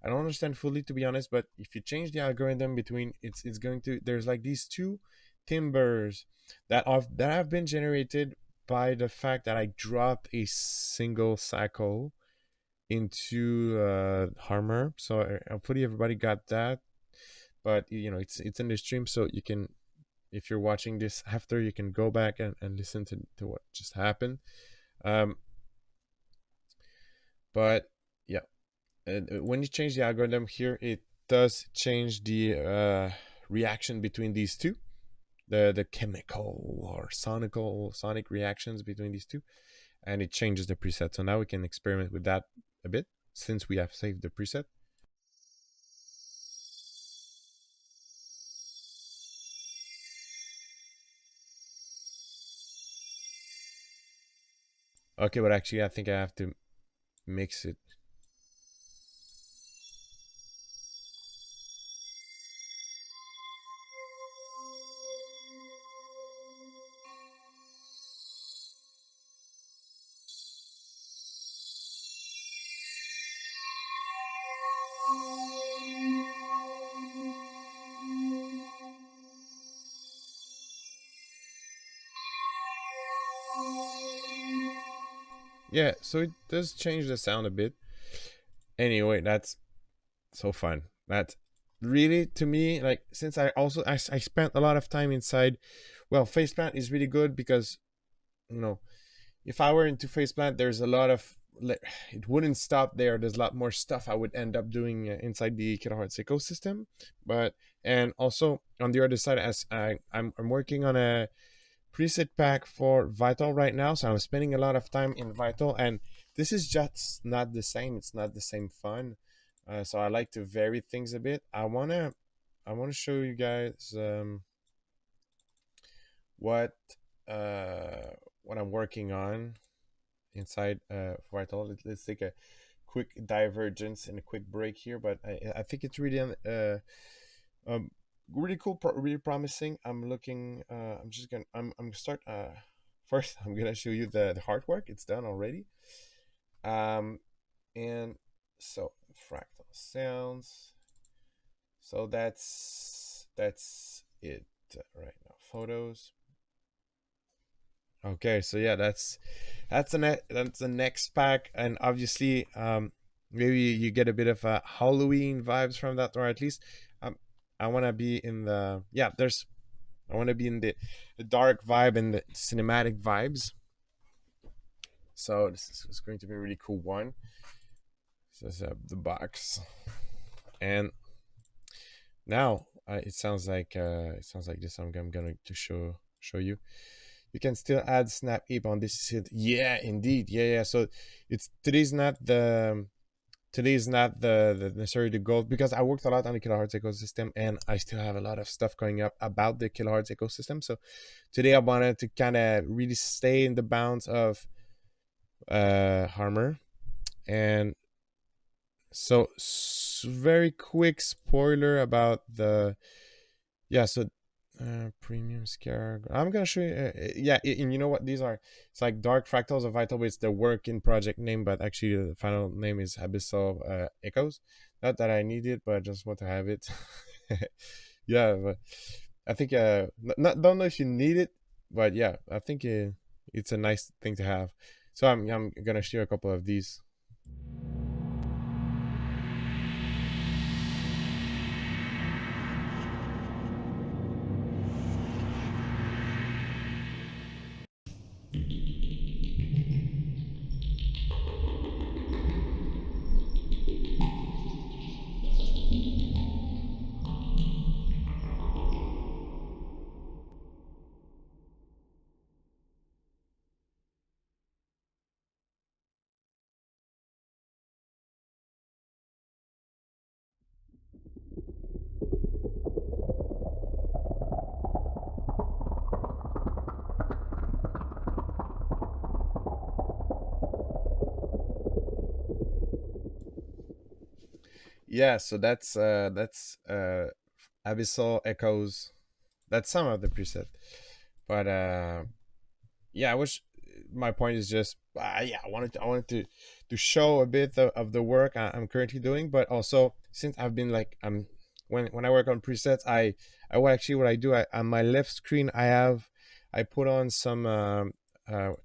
I don't understand fully, to be honest. But if you change the algorithm between, it's going to, there's like these two timbers that have been generated by the fact that I dropped a single cycle into Harmor. So hopefully everybody got that. But it's in the stream, so you can, if you're watching this after, you can go back and listen to what just happened. Um, but yeah, when you change the algorithm here, it does change the reaction between these two, the chemical or sonic reactions between these two, and it changes the preset. So now we can experiment with that a bit since we have saved the preset. Okay, but actually I think I have to mix it. Yeah, so it does change the sound a bit. Anyway, that's so fun. That's really, to me, like, since I spent a lot of time inside. Well, faceplant is really good because, you know if I were into faceplant, there's a lot of, it wouldn't stop there. There's a lot more stuff I would end up doing inside the kilohertz ecosystem. But and also on the other side, as I'm working on a preset pack for Vital right now, so I'm spending a lot of time in Vital, and this is just not the same. It's not the same fun. So I like to vary things a bit. I wanna show you guys what uh, what I'm working on inside Vital. Let's take a quick divergence and a quick break here, but I think it's really um, really cool, really promising. I'm looking. I'm gonna start. First, I'm gonna show you the artwork. It's done already. Um, and so fractal sounds. So that's it right now. Photos. Okay, so yeah, that's the next pack, and obviously, maybe you get a bit of Halloween vibes from that, or at least, um, I want to be in the yeah. I want to be in the dark vibe and the cinematic vibes. So this is going to be a really cool one. This is the box, and now it sounds like this. I'm gonna to show you. You can still add snap ape on this. Yeah, indeed. Yeah. So it's today is not the necessarily the goal, because I worked a lot on the kilohertz ecosystem, and I still have a lot of stuff going up about the kilohertz ecosystem. So today I wanted to kind of really stay in the bounds of Harmor. And so very quick spoiler about the yeah. So premium scare, I'm gonna show you yeah. And you know what these are? It's like dark fractals of Vital, it's the work in project name, but actually the final name is Abyssal Echoes. Not that I need it, but I just want to have it. Yeah, but I think not don't know if you need it, but yeah, I think it's a nice thing to have. So I'm gonna share a couple of these. Yeah, so that's Abyssal Echoes. That's some of the preset. But yeah, I wish my point is just yeah, I wanted to show a bit of the work I'm currently doing, but also since I've been like when I work on presets, I well, actually what I do, on my left screen I put on some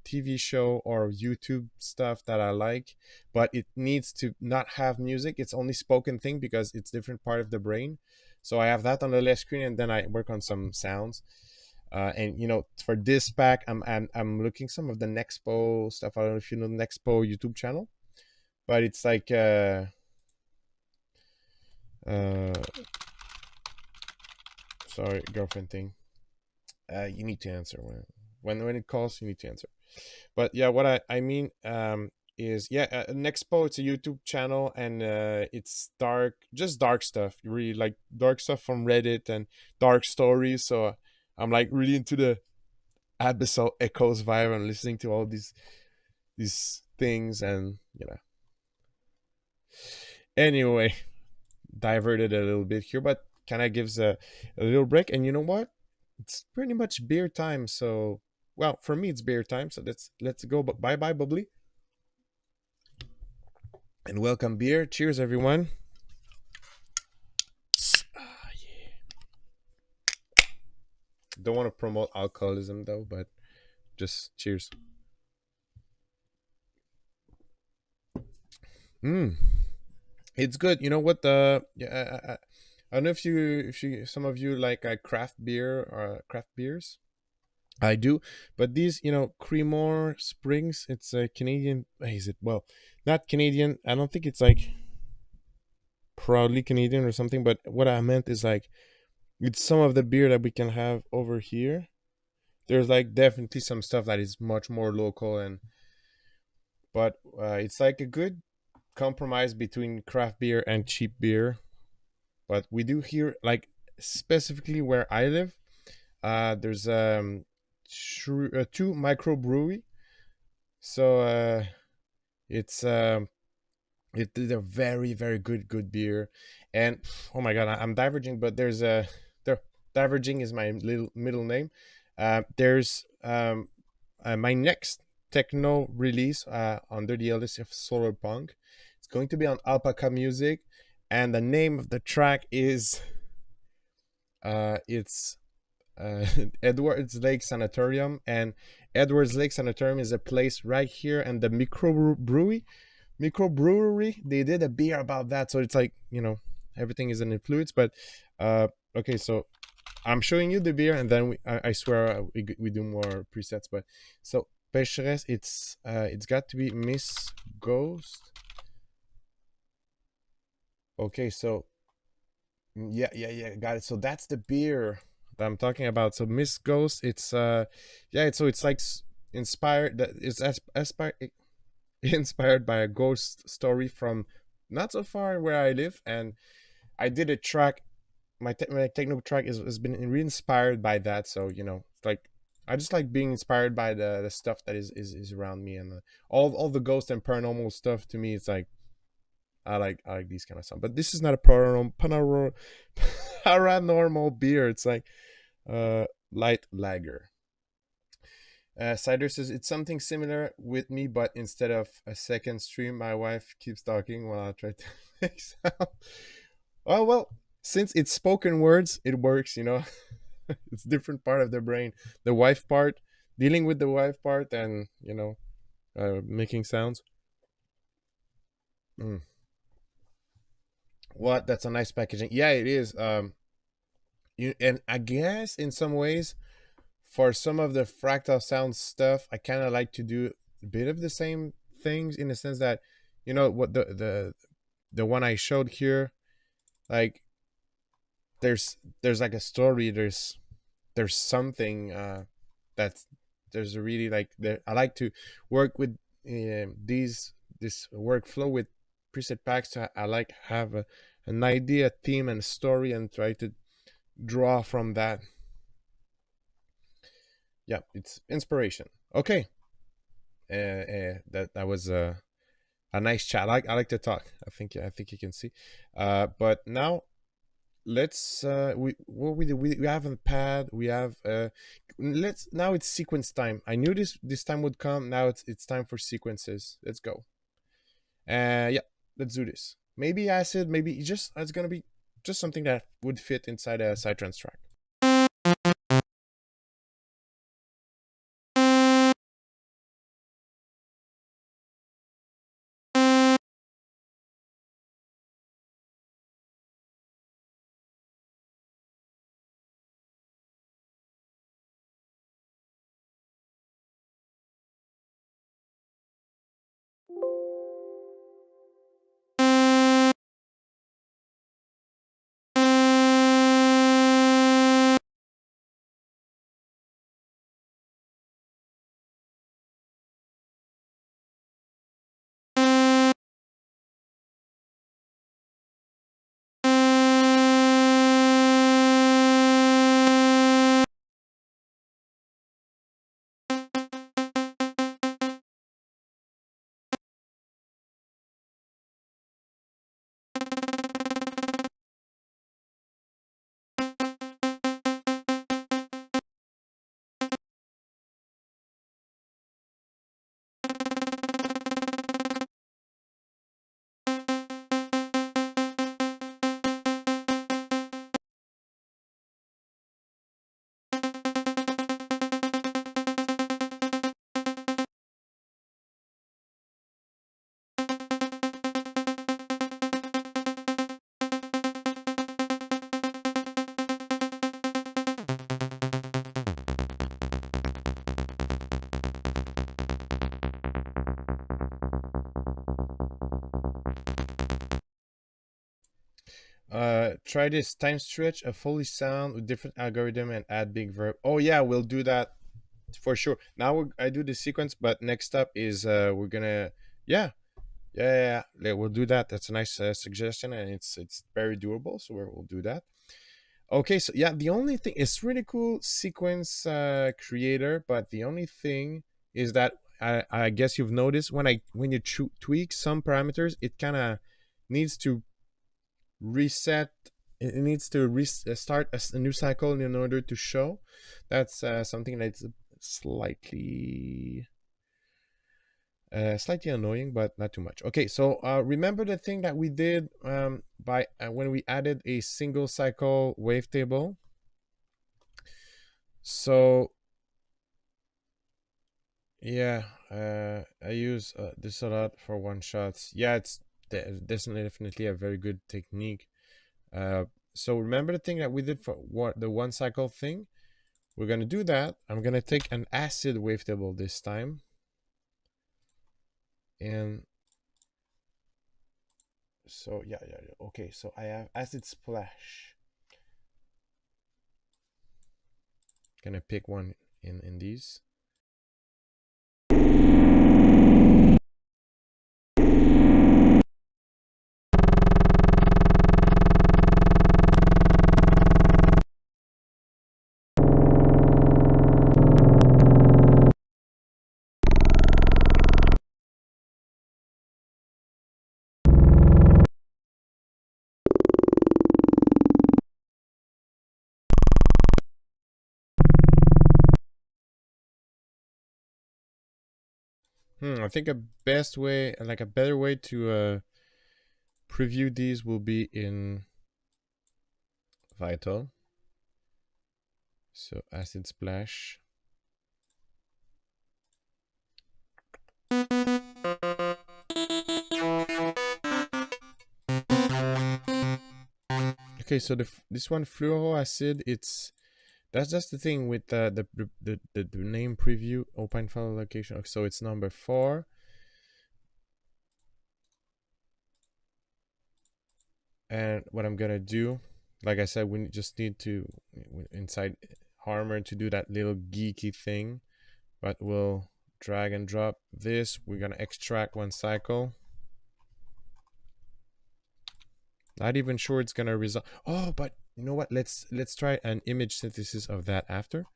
TV show or YouTube stuff that I like, but it needs to not have music. It's only spoken thing because it's different part of the brain. So I have that on the left screen, and then I work on some sounds. And for this pack, I'm looking some of the Nexpo stuff. I don't know if you know the Nexpo YouTube channel, but it's like uh sorry, girlfriend thing. You need to answer when it calls. You need to answer. But yeah, what I mean is yeah, Nexpo. It's a YouTube channel, and it's dark, just dark stuff. You really like dark stuff from Reddit and dark stories. So I'm like really into the Abyssal Echoes vibe and listening to all these things, and anyway, diverted a little bit here, but kind of gives a little break. And you know what, it's pretty much beer time. So well, for me it's beer time, so let's go. But bye bye bubbly, and welcome beer. Cheers everyone. Yeah. Don't want to promote alcoholism though, but just cheers. Mm, it's good. You know what, the yeah, I don't know if you some of you like craft beer or craft beers. I do, but these, Creemore Springs, it's a Canadian. Is it? Well, not Canadian. I don't think it's like proudly Canadian or something. But what I meant is like it's some of the beer that we can have over here. There's like definitely some stuff that is much more local, but it's like a good compromise between craft beer and cheap beer. But we do here, like specifically where I live, there's two microbrewery. So it's it is a very very good beer. And oh my god, I'm diverging, but there's a there diverging is my little middle name. There's my next techno release under the LS of Solar Punk. It's going to be on Alpaca Music, and the name of the track is it's Edwards Lake Sanatorium. And Edwards Lake Sanatorium is a place right here, and the microbrewery, they did a beer about that. So it's like, everything is an influence. But okay, so I'm showing you the beer, and then I swear we do more presets. But so Pécheresse, it's got to be Miss Ghost. Okay, so yeah, got it. So that's the beer that I'm talking about. So Miss Ghost, it's yeah, it's like inspired, that it's inspired by a ghost story from not so far where I live. And I did a track. My techno track has been re-inspired by that. So it's like I just like being inspired by the stuff that is around me. And all the ghost and paranormal stuff, to me, it's like I like these kind of songs. But this is not a paranormal beer. It's like light lager. Cider says it's something similar with me, but instead of a second stream, my wife keeps talking while I try to make sound. Oh well, since it's spoken words, it works. It's different part of the brain. The wife part, dealing with the wife part, and making sounds. Mm. What? That's a nice packaging. Yeah, it is. And I guess in some ways, for some of the fractal sound stuff, I kind of like to do a bit of the same things, in the sense that, what the one I showed here, like there's like a story, there's something that's there's a really like I like to work with this workflow with preset packs. So I like have an idea, theme, and story, and try to draw from that. Yeah, it's inspiration. Okay. That was a nice chat. I like to talk. I think you can see. But now let's we what we do, we have a pad. We have let's now it's sequence time. I knew this time would come. Now it's time for sequences. Let's go. Yeah, let's do this. Maybe acid. Maybe just it's gonna be just something that would fit inside a Psytrance track. Try this time stretch a Foley sound with different algorithm and add big verb. Oh yeah, we'll do that for sure. Now I do the sequence, but next up is we're gonna yeah yeah, we'll do that. That's a nice suggestion, and it's very doable. So we'll do that. Okay, so yeah, the only thing it's really cool sequence creator, but the only thing is that I guess you've noticed when you tweak some parameters, it kind of needs to reset. It needs to start a new cycle in order to show. That's something that's slightly slightly annoying, but not too much. Okay, so remember the thing that we did by when we added a single cycle wavetable. So yeah, I use this a lot for one shots. Yeah, it's definitely a very good technique. So remember the thing that we did for the one cycle thing. We're gonna do that. I'm gonna take an acid wavetable this time, and so yeah. Okay, so I have acid splash. Gonna pick one in these. I think a best way, like a better way to preview these will be in Vital. So acid splash. Okay, so this one fluoroacid, that's just the thing with the name preview open file location. So it's number 4. And what I'm gonna do, like I said, we just need to inside Harmor to do that little geeky thing, but we'll drag and drop this. We're gonna extract one cycle. Not even sure it's gonna result. Oh, but you know what? Let's try an image synthesis of that after.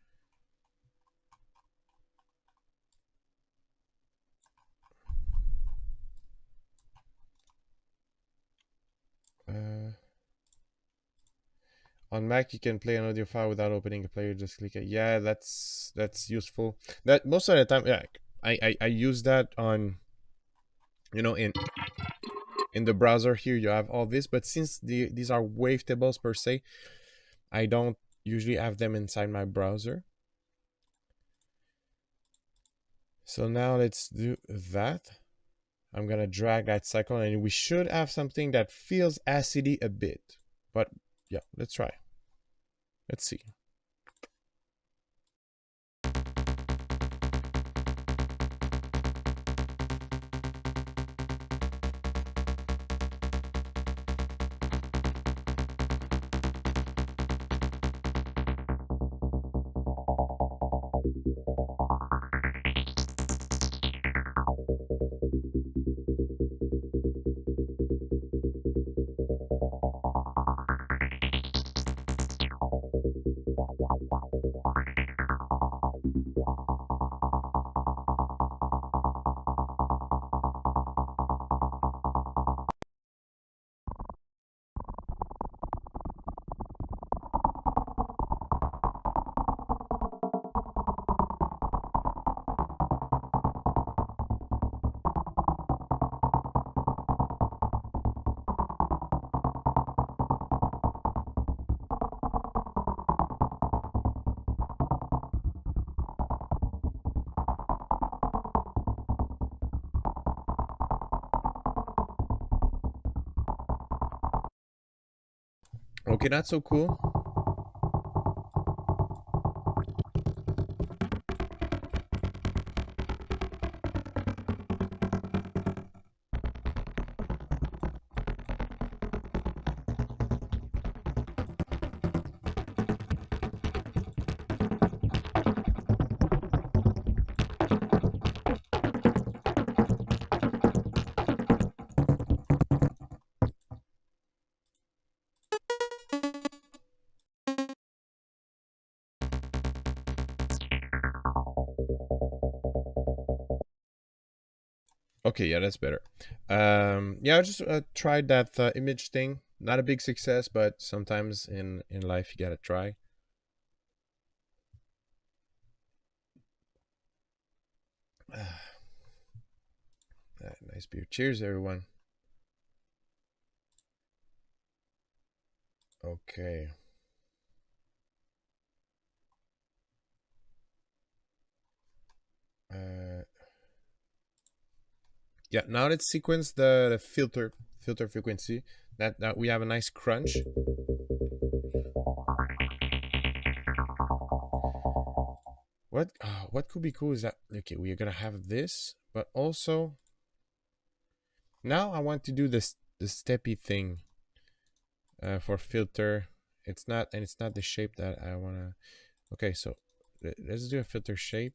On Mac, you can play an audio file without opening a player. Just click it. Yeah, that's useful. That most of the time, yeah, I use that on, you know, in the browser here. You have all this, but since these are wavetables per se, I don't usually have them inside my browser. So now let's do that. I'm gonna drag that cycle, and we should have something that feels acidy a bit. But yeah, let's try. Let's see. Okay, not so cool. Okay, yeah, that's better. Yeah, I just tried that image thing. Not a big success, but sometimes in life you gotta try. Nice beer. Cheers, everyone. Okay. Uh, yeah, now let's sequence the filter frequency. That we have a nice crunch. What could be cool is that, okay, we're gonna have this, but also now I want to do this the steppy thing for filter. It's not the shape that I wanna. Okay, so let's do a filter shape.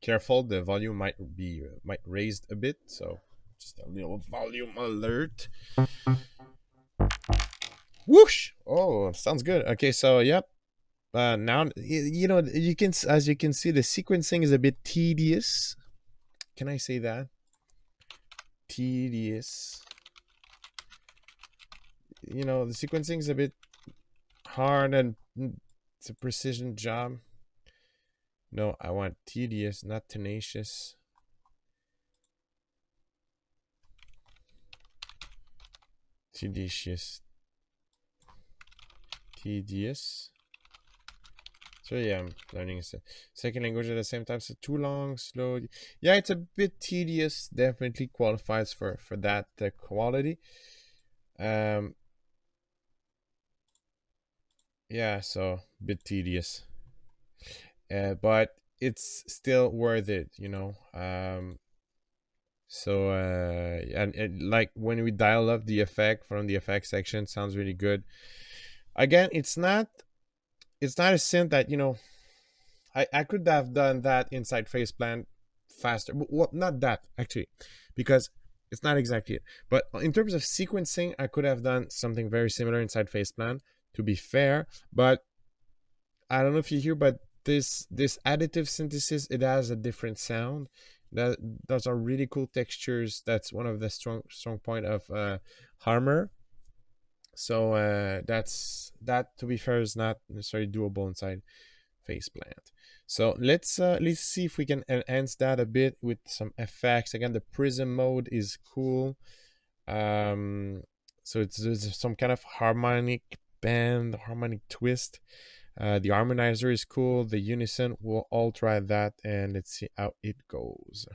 careful. The volume might raised a bit, so just a little volume alert. Whoosh! Oh, sounds good. Okay, so yep. Now you know you can, as you can see, the sequencing is a bit tedious. Can I say that? Tedious. You know, the sequencing is a bit hard and it's a precision job. No, I want tedious, not tenacious. Tedious. Tedious. So yeah, I'm learning a second language at the same time. So too long, slow. Yeah, it's a bit tedious. Definitely qualifies for that quality. Yeah, so a bit tedious. But it's still worth it, you know. So and like when we dial up the effect from the effect section, sounds really good. Again, it's not a synth that, you know, I could have done that inside Faceplant faster. Well, not that actually, because it's not exactly it. But in terms of sequencing, I could have done something very similar inside Faceplant, to be fair. But I don't know if you hear, but this additive synthesis, it has a different sound. Those are really cool textures. That's one of the strong point of Harmor. So that, to be fair, is not necessarily doable inside Faceplant. So let's see if we can enhance that a bit with some effects. Again, the prism mode is cool. So there's some kind of harmonic bend, harmonic twist. The harmonizer is cool. The unison, we'll all try that and let's see how it goes.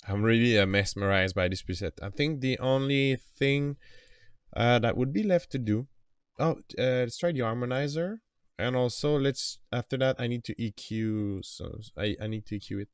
I'm really mesmerized by this preset. I think the only thing that would be left to do, let's try the harmonizer, and also let's, after that, I need to EQ. So I need to EQ it.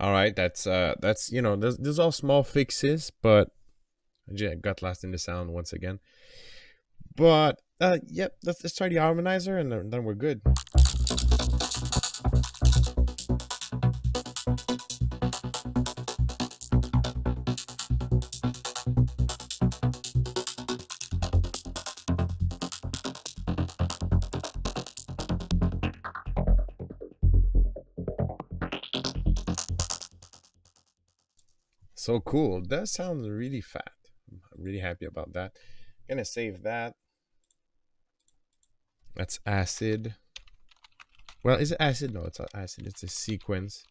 All right, that's you know, there's all small fixes, but I got lost in the sound once again. But yep, let's try the harmonizer, and then we're good. So cool. That sounds really fat. I'm really happy about that. Gonna save that. That's acid. Well, is it acid? No, it's not acid. It's a sequence.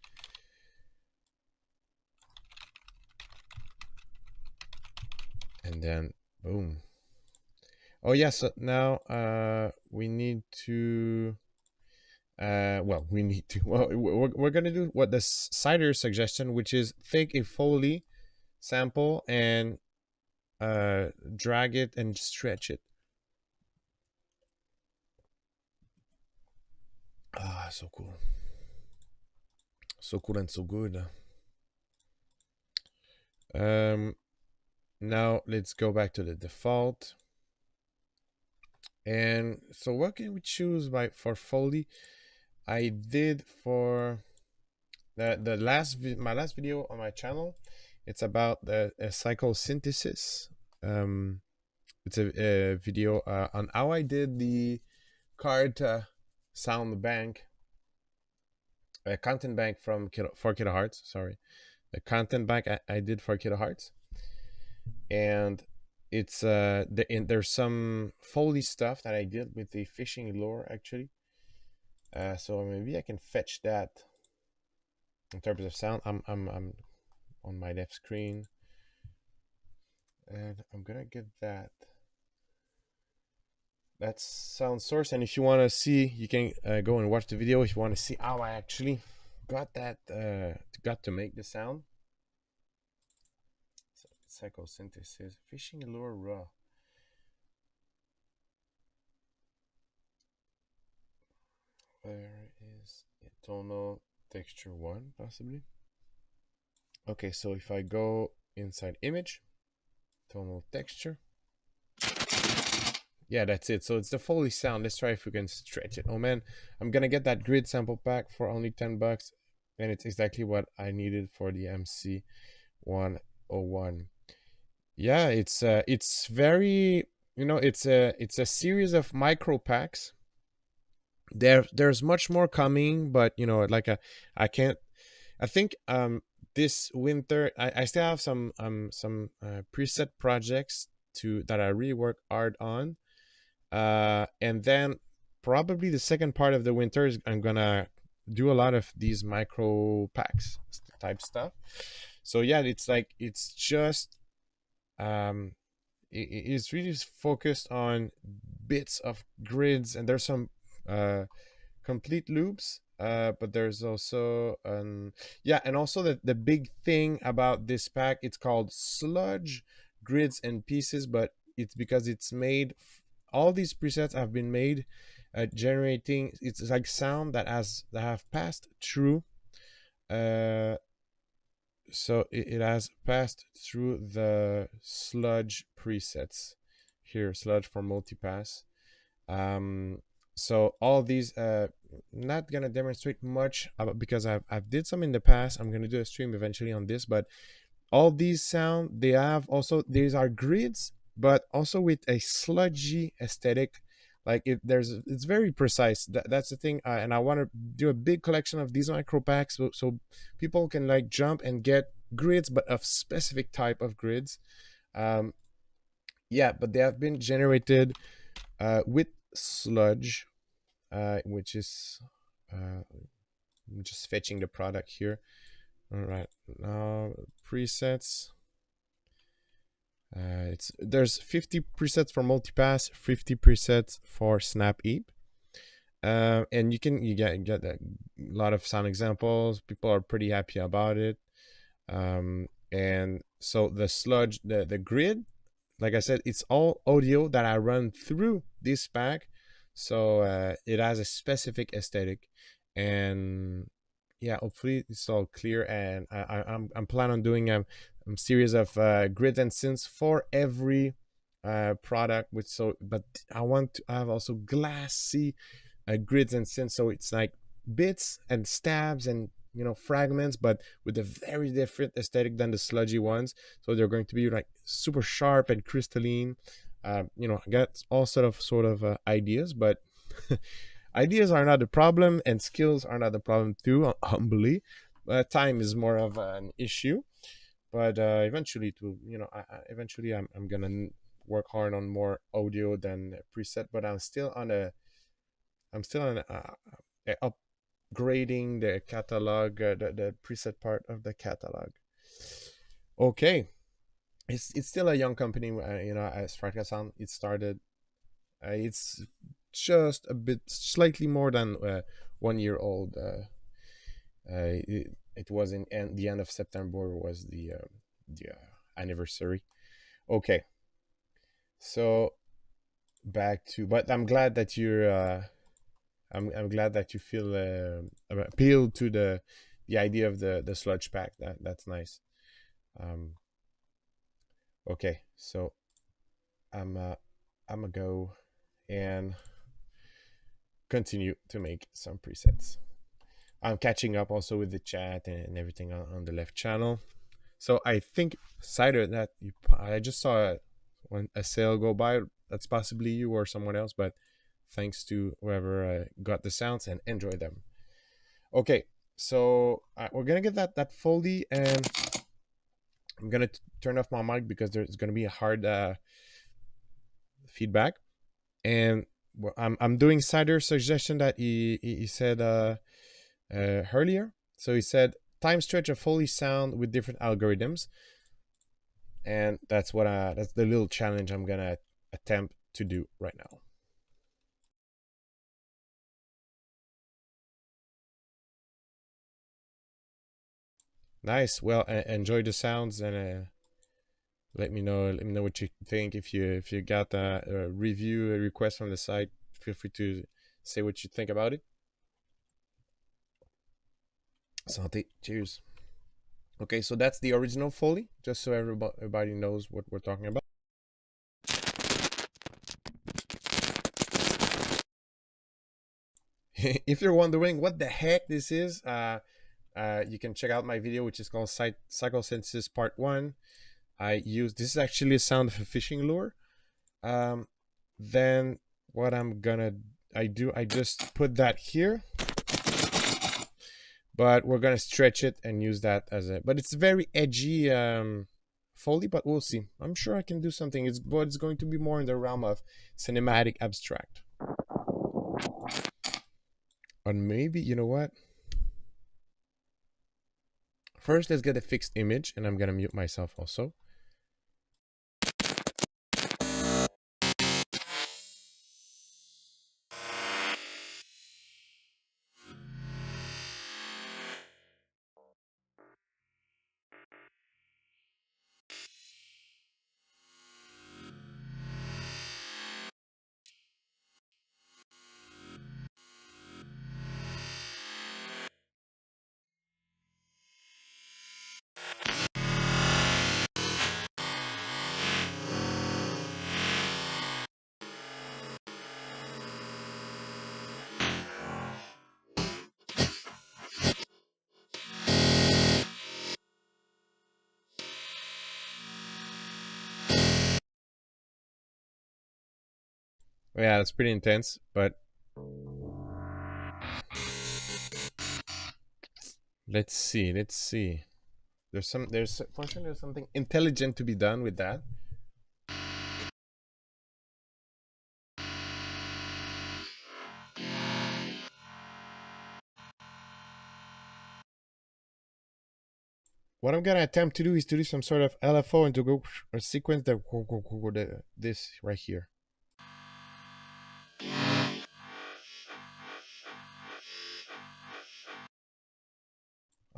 And then boom. Oh yeah, so now we need to well, we need to well, we're gonna do what the cider suggestion, which is take a Foley sample and drag it and stretch it. Ah, so cool. So cool and so good. Now let's go back to the default. And so what can we choose for Foley? I did for the my last video on my channel. It's about the cycle synthesis. It's a video on how I did the card sound bank, content bank from 4 kilohertz. Sorry, the content bank I did 4 kilohertz, and it's there's some Foley stuff that I did with the fishing lure actually. So maybe I can fetch that. In terms of sound, I'm on my left screen, and I'm gonna get that sound source. And if you want to see, you can go and watch the video if you want to see how I actually got that got to make the sound. Cycle synthesis, fishing lure raw. Where is it? Tonal texture 1 possibly. Okay, so if I go inside image, tonal texture, yeah, that's it. So it's the Foley sound. Let's try if we can stretch it. Oh man, I'm gonna get that grid sample pack for only $10, and it's exactly what I needed for the MC 101. Yeah, it's very, you know, it's a series of micro packs. There's much more coming, but you know, like I can't. I think this winter I still have some preset projects that I really work hard on, and then probably the second part of the winter is I'm gonna do a lot of these micro packs type stuff. So yeah, it's just it's really focused on bits of grids, and there's some complete loops, but there's also yeah, and also the big thing about this pack, it's called sludge grids and pieces, but it's because it's made, all these presets have been made generating, it's like sound that have passed through so it has passed through the sludge presets here, sludge for multipass. So all these not gonna demonstrate much about, because I've did some in the past. I'm gonna do a stream eventually on this, but all these sound, they have also, these are grids, but also with a sludgy aesthetic. Like it's very precise. That's the thing, and I want to do a big collection of these micro packs, so people can like jump and get grids, but of specific type of grids. Yeah, but they have been generated with sludge, which is I'm just fetching the product here. All right, now presets. There's 50 presets for multipass, 50 presets for snap eep, and you get a lot of sound examples. People are pretty happy about it, and so the sludge, the grid, like I said, it's all audio that I run through this pack, so it has a specific aesthetic, and yeah, hopefully it's all clear. And I'm planning on doing a series of grids and synths for every product. With so, but I want to have also glassy grids and synths, so it's like bits and stabs and fragments, but with a very different aesthetic than the sludgy ones. So they're going to be like super sharp and crystalline. I got all sort of ideas, but ideas are not the problem, and skills are not the problem too. Humbly, time is more of an issue. But eventually, it will. Eventually, I'm gonna work hard on more audio than preset. But I'm still upgrading the catalog, the preset part of the catalog. Okay, it's still a young company. As Fractal Sound, it started. It's just a bit, slightly more than 1 year old. It was the end of September was the anniversary. Okay, so back to, but I'm glad that you're. I'm glad that you feel appealed to the idea of the sludge pack. That's nice. Um, okay, so I'm gonna go and continue to make some presets. I'm catching up also with the chat and everything on the left channel. So I think, Cider, that I just saw a sale go by. That's possibly you or someone else, but thanks to whoever got the sounds and enjoyed them. Okay, so we're gonna get that Foley, and I'm gonna turn off my mic because there's gonna be a hard feedback. And I'm doing Cider's suggestion that he said earlier. So he said time stretch a Foley sound with different algorithms, and that's the little challenge I'm gonna attempt to do right now. Nice. Well, enjoy the sounds, and let me know what you think. If you got a review, a request from the site, feel free to say what you think about it. Santé. Cheers. Okay, so that's the original Foley, just so everybody knows what we're talking about. If you're wondering what the heck this is, you can check out my video, which is called Cycle Synthesis Part 1. This is actually a sound of a fishing lure. Then what I just put that here, but we're gonna stretch it and use that but it's very edgy Foley, but we'll see. I'm sure I can do something. It's going to be more in the realm of cinematic abstract. And maybe, you know what? First, let's get a fixed image, and I'm gonna mute myself also. Yeah, it's pretty intense, but let's see. Fortunately, there's something intelligent to be done with that. What I'm gonna attempt to do is to do some sort of LFO and to go a sequence this right here.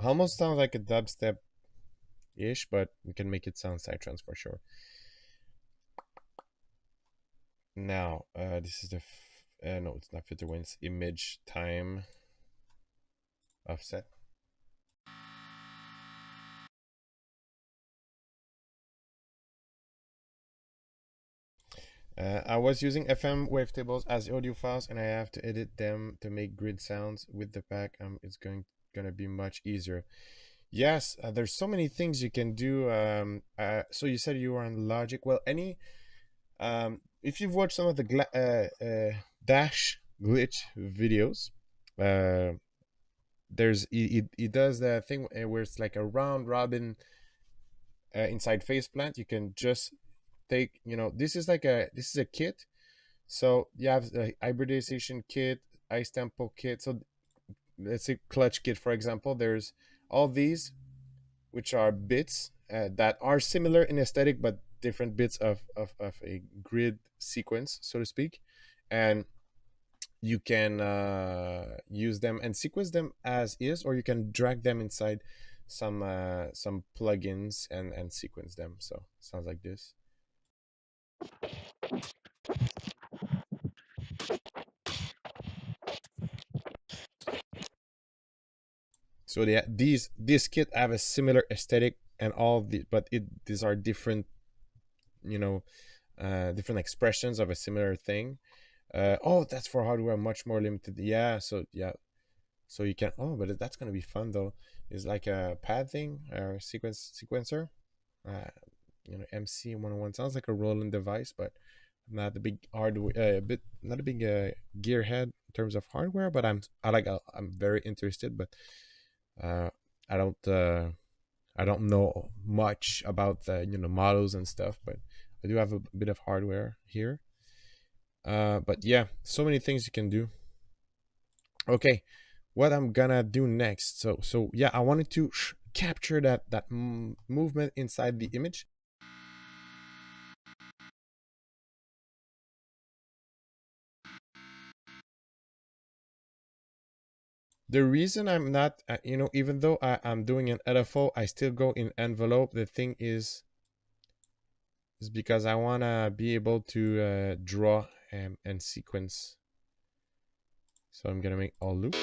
Almost sounds like a dubstep-ish, but we can make it sound Psytrance for sure. Now, this is no, it's not filter winds. Image time offset. I was using FM wavetables as audio files, and I have to edit them to make grid sounds with the pack. It's gonna be much easier. Yes, there's so many things you can do. So you said you were on Logic. Well, if you've watched some of the Dash glitch videos, uh, it does the thing where it's like a round robin inside faceplant. You can just take, this is a kit. So you have a hybridization kit, ice tempo kit. So let's say clutch kit, for example. There's all these, which are bits that are similar in aesthetic, but different bits of a grid sequence, so to speak. And you can use them and sequence them as is, or you can drag them inside some plugins and sequence them. So sounds like this. So this kit have a similar aesthetic and all the, but these are different, you know, different expressions of a similar thing. Oh, that's for hardware, much more limited. Yeah, so yeah, so you can. Oh, but that's gonna be fun though. It's like a pad thing or sequencer. Uh, MC101 sounds like a rolling device, but not the big hardware. Bit not a big gearhead in terms of hardware. But I'm very interested, but uh, I don't. I don't know much about the models and stuff, but I do have a bit of hardware here. But yeah, so many things you can do. Okay, what I'm gonna do next. So yeah, I wanted to capture that movement inside the image. The reason I'm not, even though I'm doing an LFO, I still go in envelope. The thing is because I wanna be able to draw and sequence. So I'm gonna make all loop.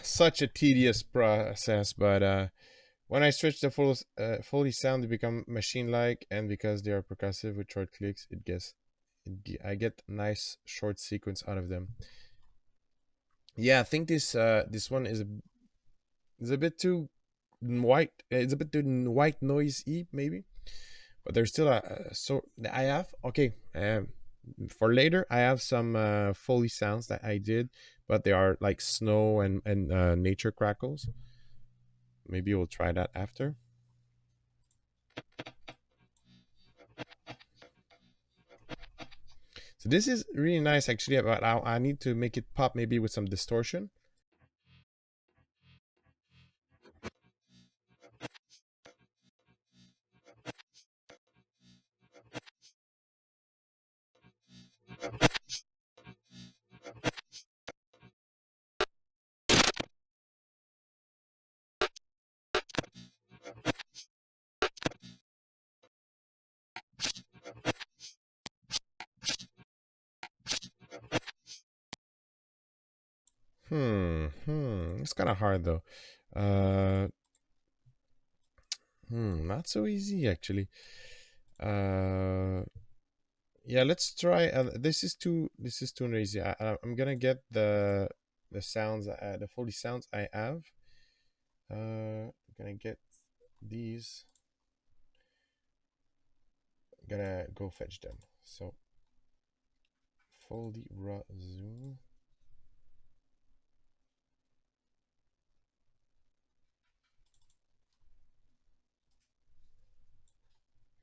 Such a tedious process, but when I switch the Foley sound to become machine-like, and because they are percussive with short clicks, I get nice short sequence out of them. Yeah, I think this one is a bit too white. It's a bit too white noise-y, maybe, but there's still so I have okay. For later, I have some Foley sounds that I did, but they are like snow and nature crackles. Maybe we'll try that after. So this is really nice actually, but I need to make it pop maybe with some distortion. It's kind of hard though. Uh, not so easy actually. Uh, yeah, let's try. This is too easy. I'm gonna get the sounds, the Foley sounds I have. I'm gonna get these. I'm gonna go fetch them. So Foley raw zoom.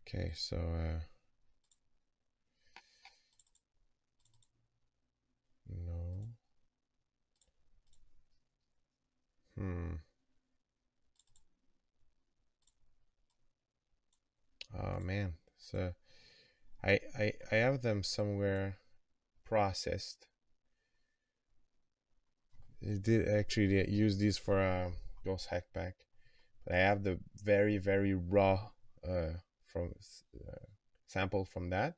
Okay, so no. Hmm. Oh man. So I have them somewhere processed. I did actually use these for Ghost Hack Pack, but I have the very raw from sample from that.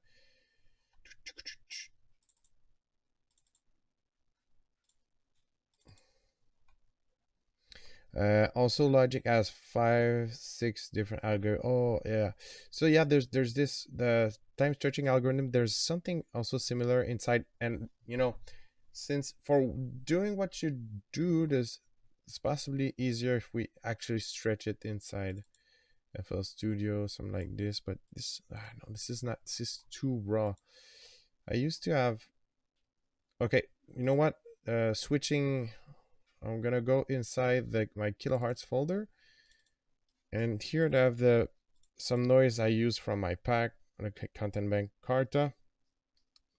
Also, Logic has 5, 6 different algorithm. Oh yeah, so yeah, there's this the time stretching algorithm. There's something also similar inside, and since for doing what you do, there's it's possibly easier if we actually stretch it inside FL Studio, something like this. But this, no, this is not. This is too raw. I used to have. Okay, you know what? Switching. I'm gonna go inside my kilohertz folder, and here I have some noise I use from my pack on a content bank Carta.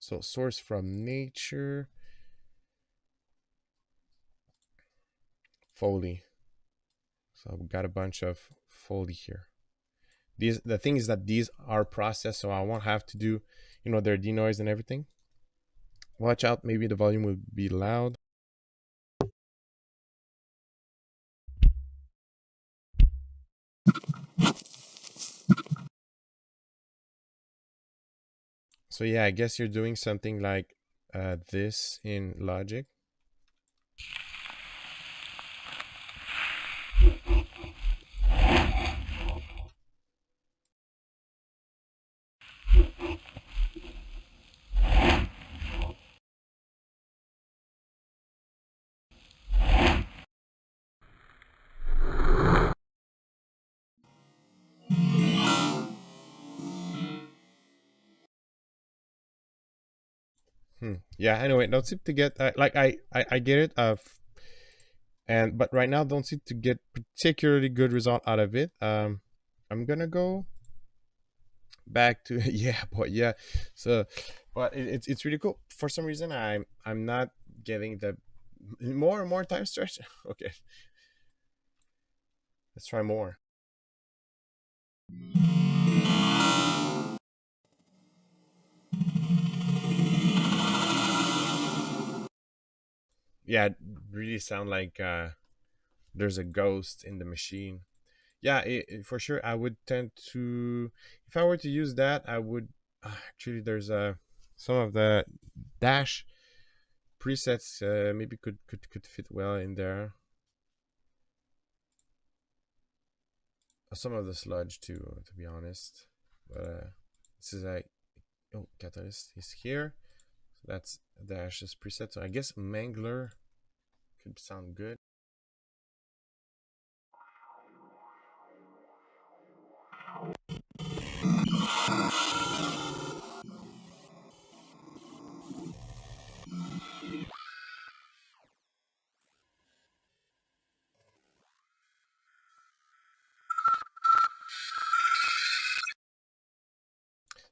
So source from nature, Foley. So I've got a bunch of Foley here. The thing is that these are processed, so I won't have to do, their denoise and everything. Watch out, maybe the volume will be loud. So yeah, I guess you're doing something like this in Logic. Yeah. Anyway, don't seem to get like I get it. But right now don't seem to get particularly good result out of it. I'm gonna go back to yeah, boy, yeah. So, but it's really cool. For some reason, I'm not getting the more and more time stretch. Okay, let's try more. Yeah, it really sound like there's a ghost in the machine. Yeah, for sure. I would tend to, if I were to use that, I would actually. There's some of the dash presets maybe could fit well in there. Some of the sludge too, to be honest. But this is like, oh, catalyst is here. So that's the ashes preset. So I guess mangler could sound good.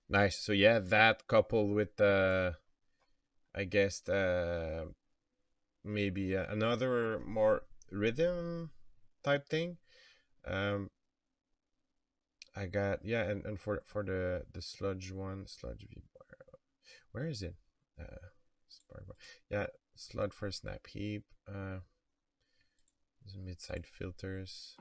Nice. So yeah, that coupled with I guess maybe another more rhythm type thing. Um, I got, yeah, and for the sludge one, sludge v bar. Where is it? Spark bar. Yeah, sludge for snap heap. Mid-side filters.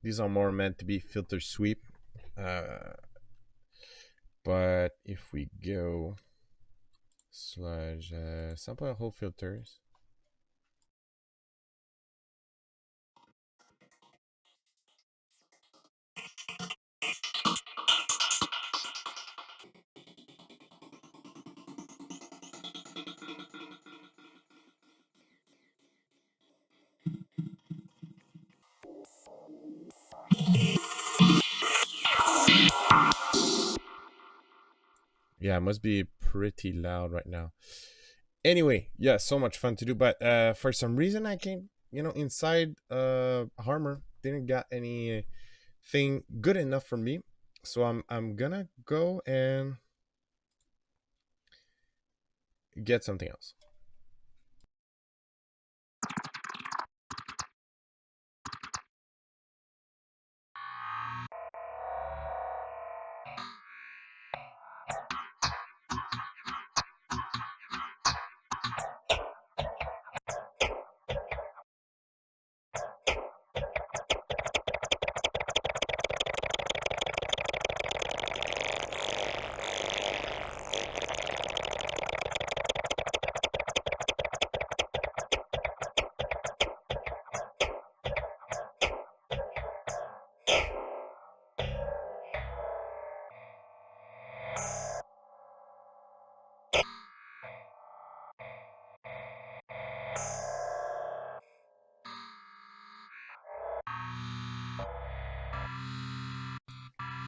These are more meant to be filter sweep. But if we go sludge sample whole filters. Yeah, it must be pretty loud right now. Anyway, yeah, so much fun to do, but for some reason I can't, inside Harmor didn't got anything good enough for me. So I'm gonna go and get something else.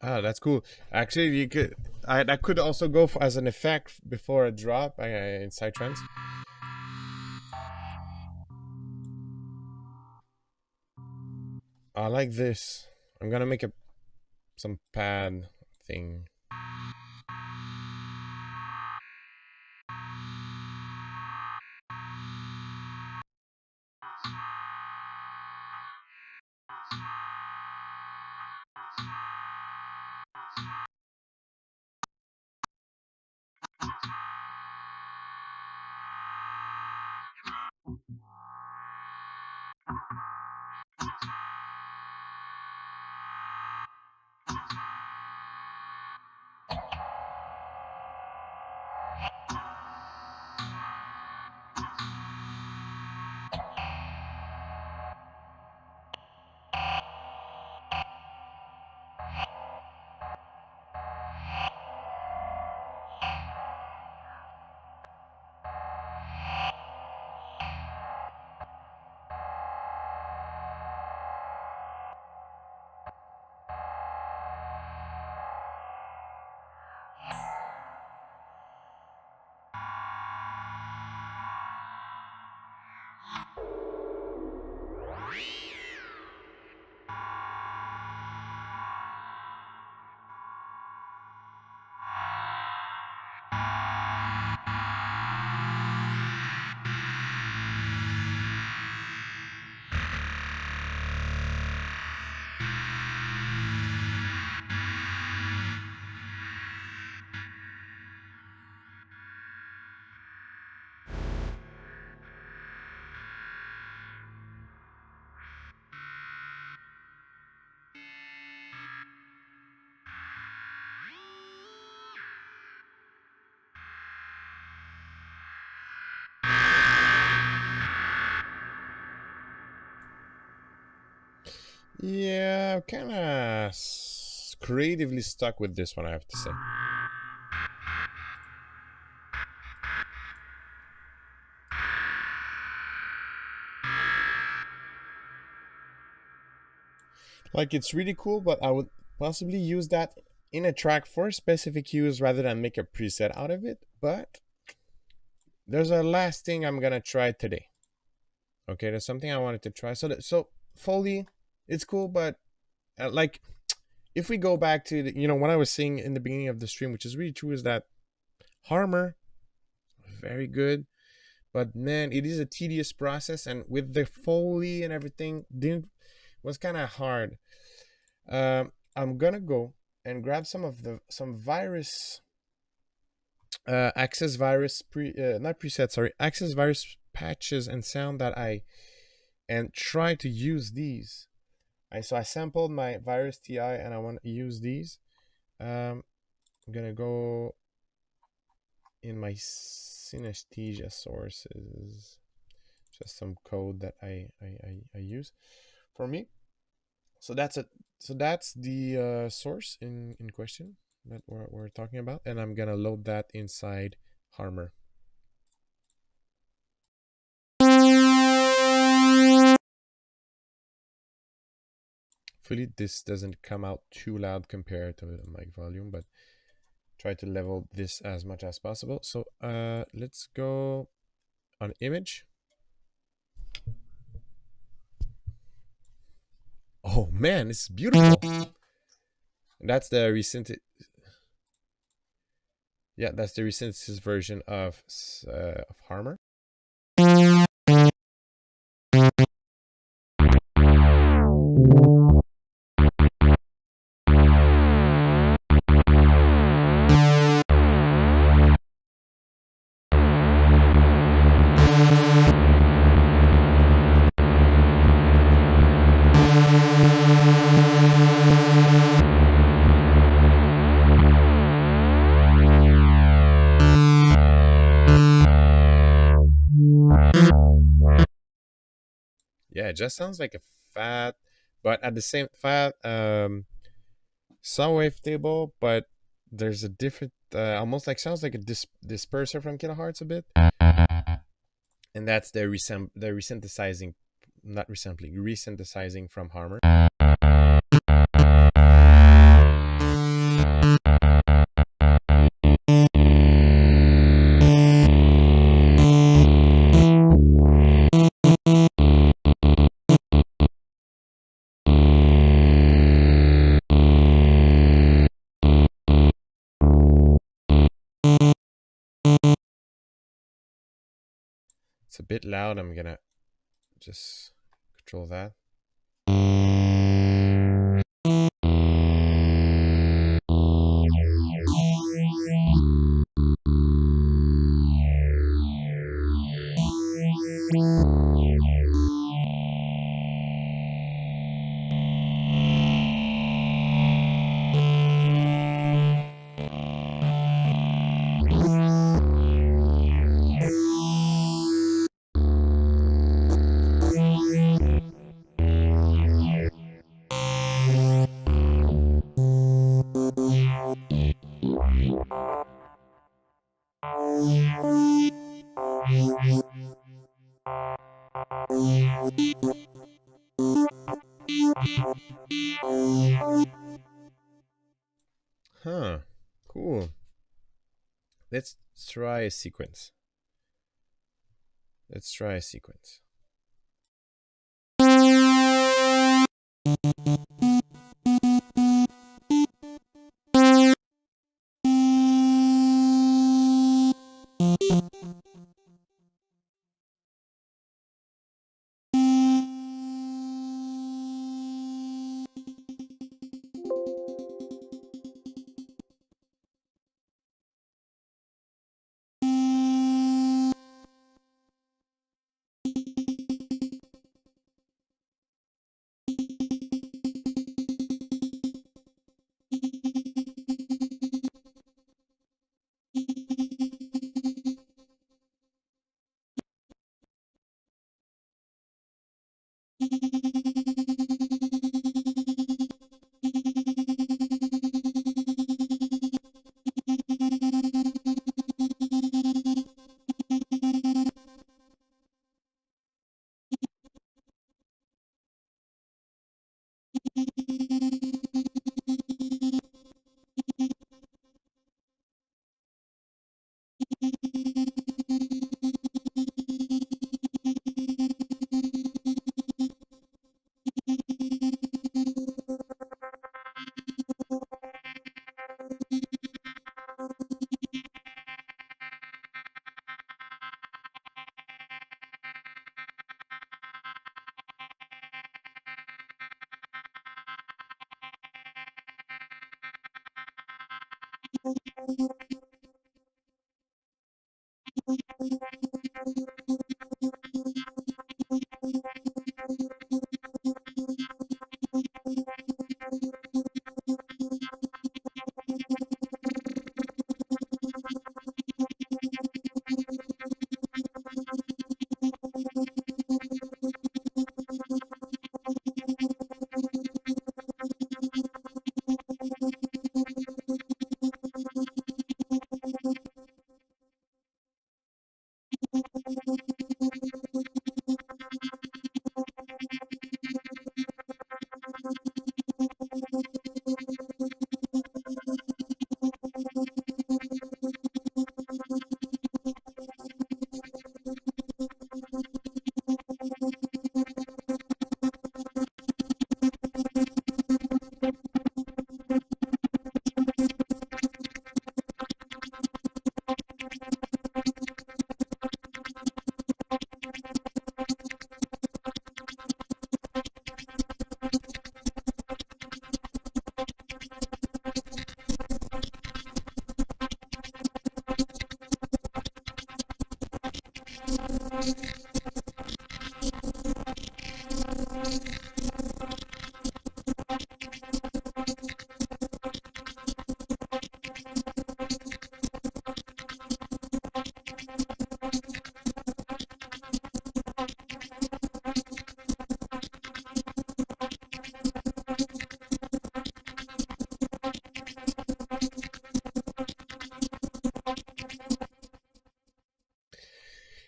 Ah, that's cool. Actually, you could. That could also go as an effect before a drop in Psytrance. I like this. I'm gonna make some pad thing. Yeah, I'm kind of creatively stuck with this one, I have to say. Like, it's really cool, but I would possibly use that in a track for a specific use rather than make a preset out of it. But there's a last thing I'm gonna try today. Okay, there's something I wanted to try. So Foley, it's cool, but like, if we go back to what I was saying in the beginning of the stream, which is really true, is that Harmor, very good, but man, it is a tedious process, and with the Foley and everything, was kind of hard. I'm gonna go and grab some virus, access virus not presets, sorry, access virus patches and sound and try to use these So I sampled my virus TI and I want to use these. I'm gonna go in my synesthesia sources, just some code that I use for me. So that's it. So that's the source in question that we're talking about, and I'm gonna load that inside Harmor. Hopefully this doesn't come out too loud compared to the mic volume, but try to level this as much as possible. So let's go on image. Oh man, it's beautiful. That's the recent. Yeah, that's the resynthesis version of Harmor. Yeah, it just sounds like a fat, but at the same fat sound wave table, but there's a different, almost like sounds like a disperser from kilohertz a bit, and that's the resynthesizing, not resampling, resynthesizing from Harmor. It's a bit loud. I'm gonna just control that. Huh. Cool. Let's try a sequence. Let's try a sequence.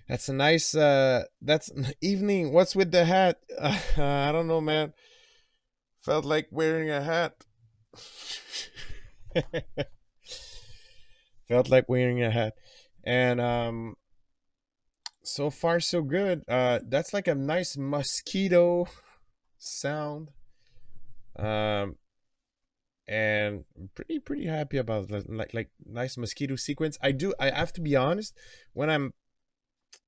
That's a nice. That's evening. What's with the hat? I don't know, man. Felt like wearing a hat. Felt like wearing a hat, and so far so good. That's like a nice mosquito sound. Um, and pretty happy about like nice mosquito sequence. I have to be honest, when I'm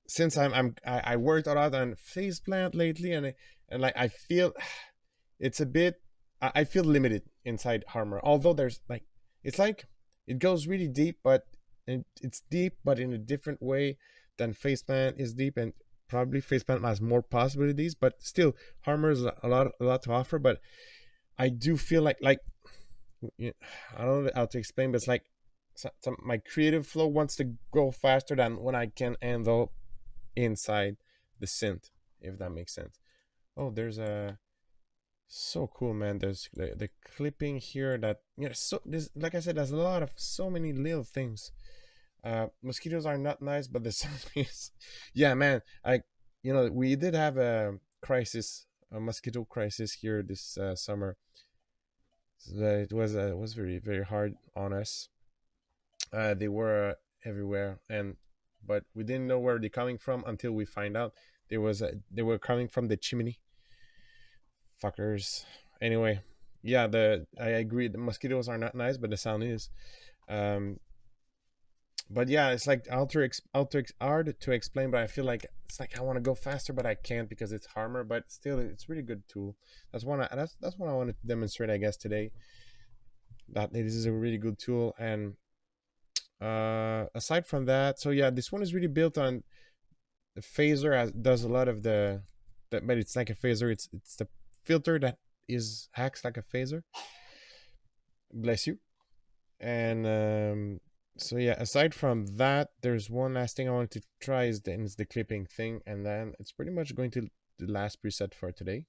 since I worked a lot on face plant lately, and like I feel it's a bit I feel limited inside Harmor. Although there's like it's like it goes really deep, but it's deep, but in a different way than face plant is deep, and probably face plant has more possibilities. But still, Harmor is a lot to offer. But I do feel like I don't know how to explain, but it's like my creative flow wants to go faster than when I can handle inside the synth, if that makes sense. Oh, there's a so cool, man. There's the clipping here that so there's like I said, there's a lot of so many little things. Mosquitoes are not nice, but the sound is yeah, man. We did have a crisis, a mosquito crisis here this summer. So it was very hard on us. They were everywhere, and but we didn't know where they're coming from until we find out they were coming from the chimney. Fuckers. Anyway, yeah, the I agree. The mosquitoes are not nice, but the sound is. Um, but yeah, it's like hard to explain. But I feel like it's like I want to go faster, but I can't because it's Harmor. But still, it's really good tool. That's what I wanted to demonstrate, I guess, today. That this is a really good tool, and aside from that, so yeah, this one is really built on the phaser. Does a lot of but it's like a phaser. It's the filter that is acts like a phaser. Bless you. And so yeah, aside from that, there's one last thing I wanted to try is the clipping thing, and then it's pretty much going to the last preset for today.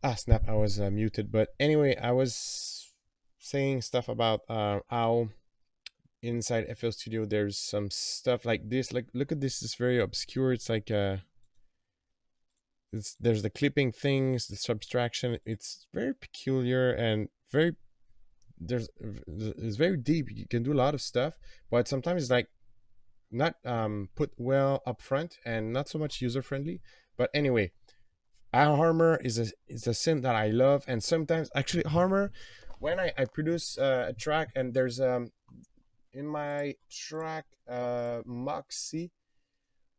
Ah, snap! I was muted. But anyway, I was saying stuff about how inside FL Studio there's some stuff like this. Like, look at this. It's very obscure. It's like there's the clipping things, the subtraction. It's very peculiar and very it's very deep. You can do a lot of stuff, but sometimes it's like not put well up front and not so much user friendly. But anyway, Harmor is a synth that I love, and sometimes actually Harmor, when I produce a track and there's in my track Moxie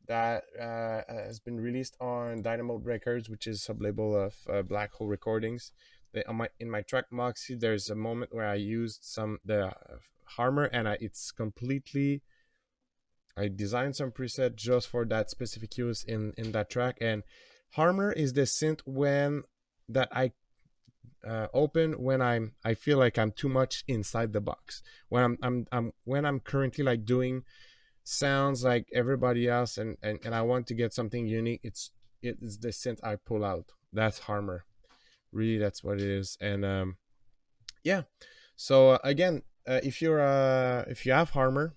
that has been released on Dynamo Records, which is sub-label of Black Hole Recordings. In my track Moxie, there's a moment where I used the Harmor, and it's completely. I designed some preset just for that specific use in that track, and Harmor is the synth when that I open when I feel like I'm too much inside the box. When I'm currently like doing sounds like everybody else, and I want to get something unique. It is the synth I pull out. That's Harmor. Really, that's what it is. And yeah. So again, if you have Harmor,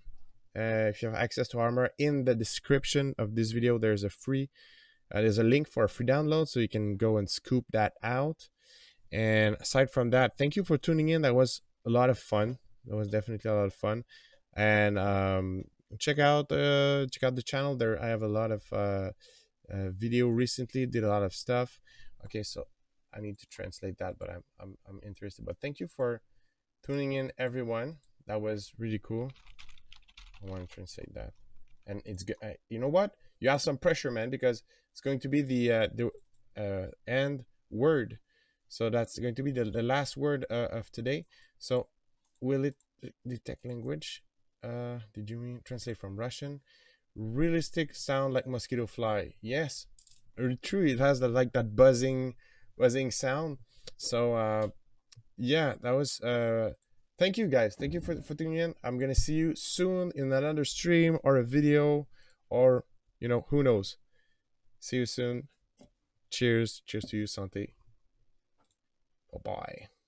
if you have access to Harmor, in the description of this video, there's a link for a free download, so you can go and scoop that out. And aside from that, thank you for tuning in. That was a lot of fun. That was definitely a lot of fun. And check out the channel. There I have a lot of video recently. Did a lot of stuff. Okay, so I need to translate that, but I'm interested. But thank you for tuning in, everyone. That was really cool. I want to translate that, and it's good. You know what? You have some pressure, man, because it's going to be the end word. So that's going to be the last word of today. So will it detect language? Did you mean translate from Russian? Realistic sound like mosquito fly. Yes, true. It has like that buzzing sound. So yeah, that was thank you guys. Thank you for tuning in. I'm gonna see you soon in another stream or a video, or who knows. See you soon. Cheers. Cheers to you, Santé. Bye bye.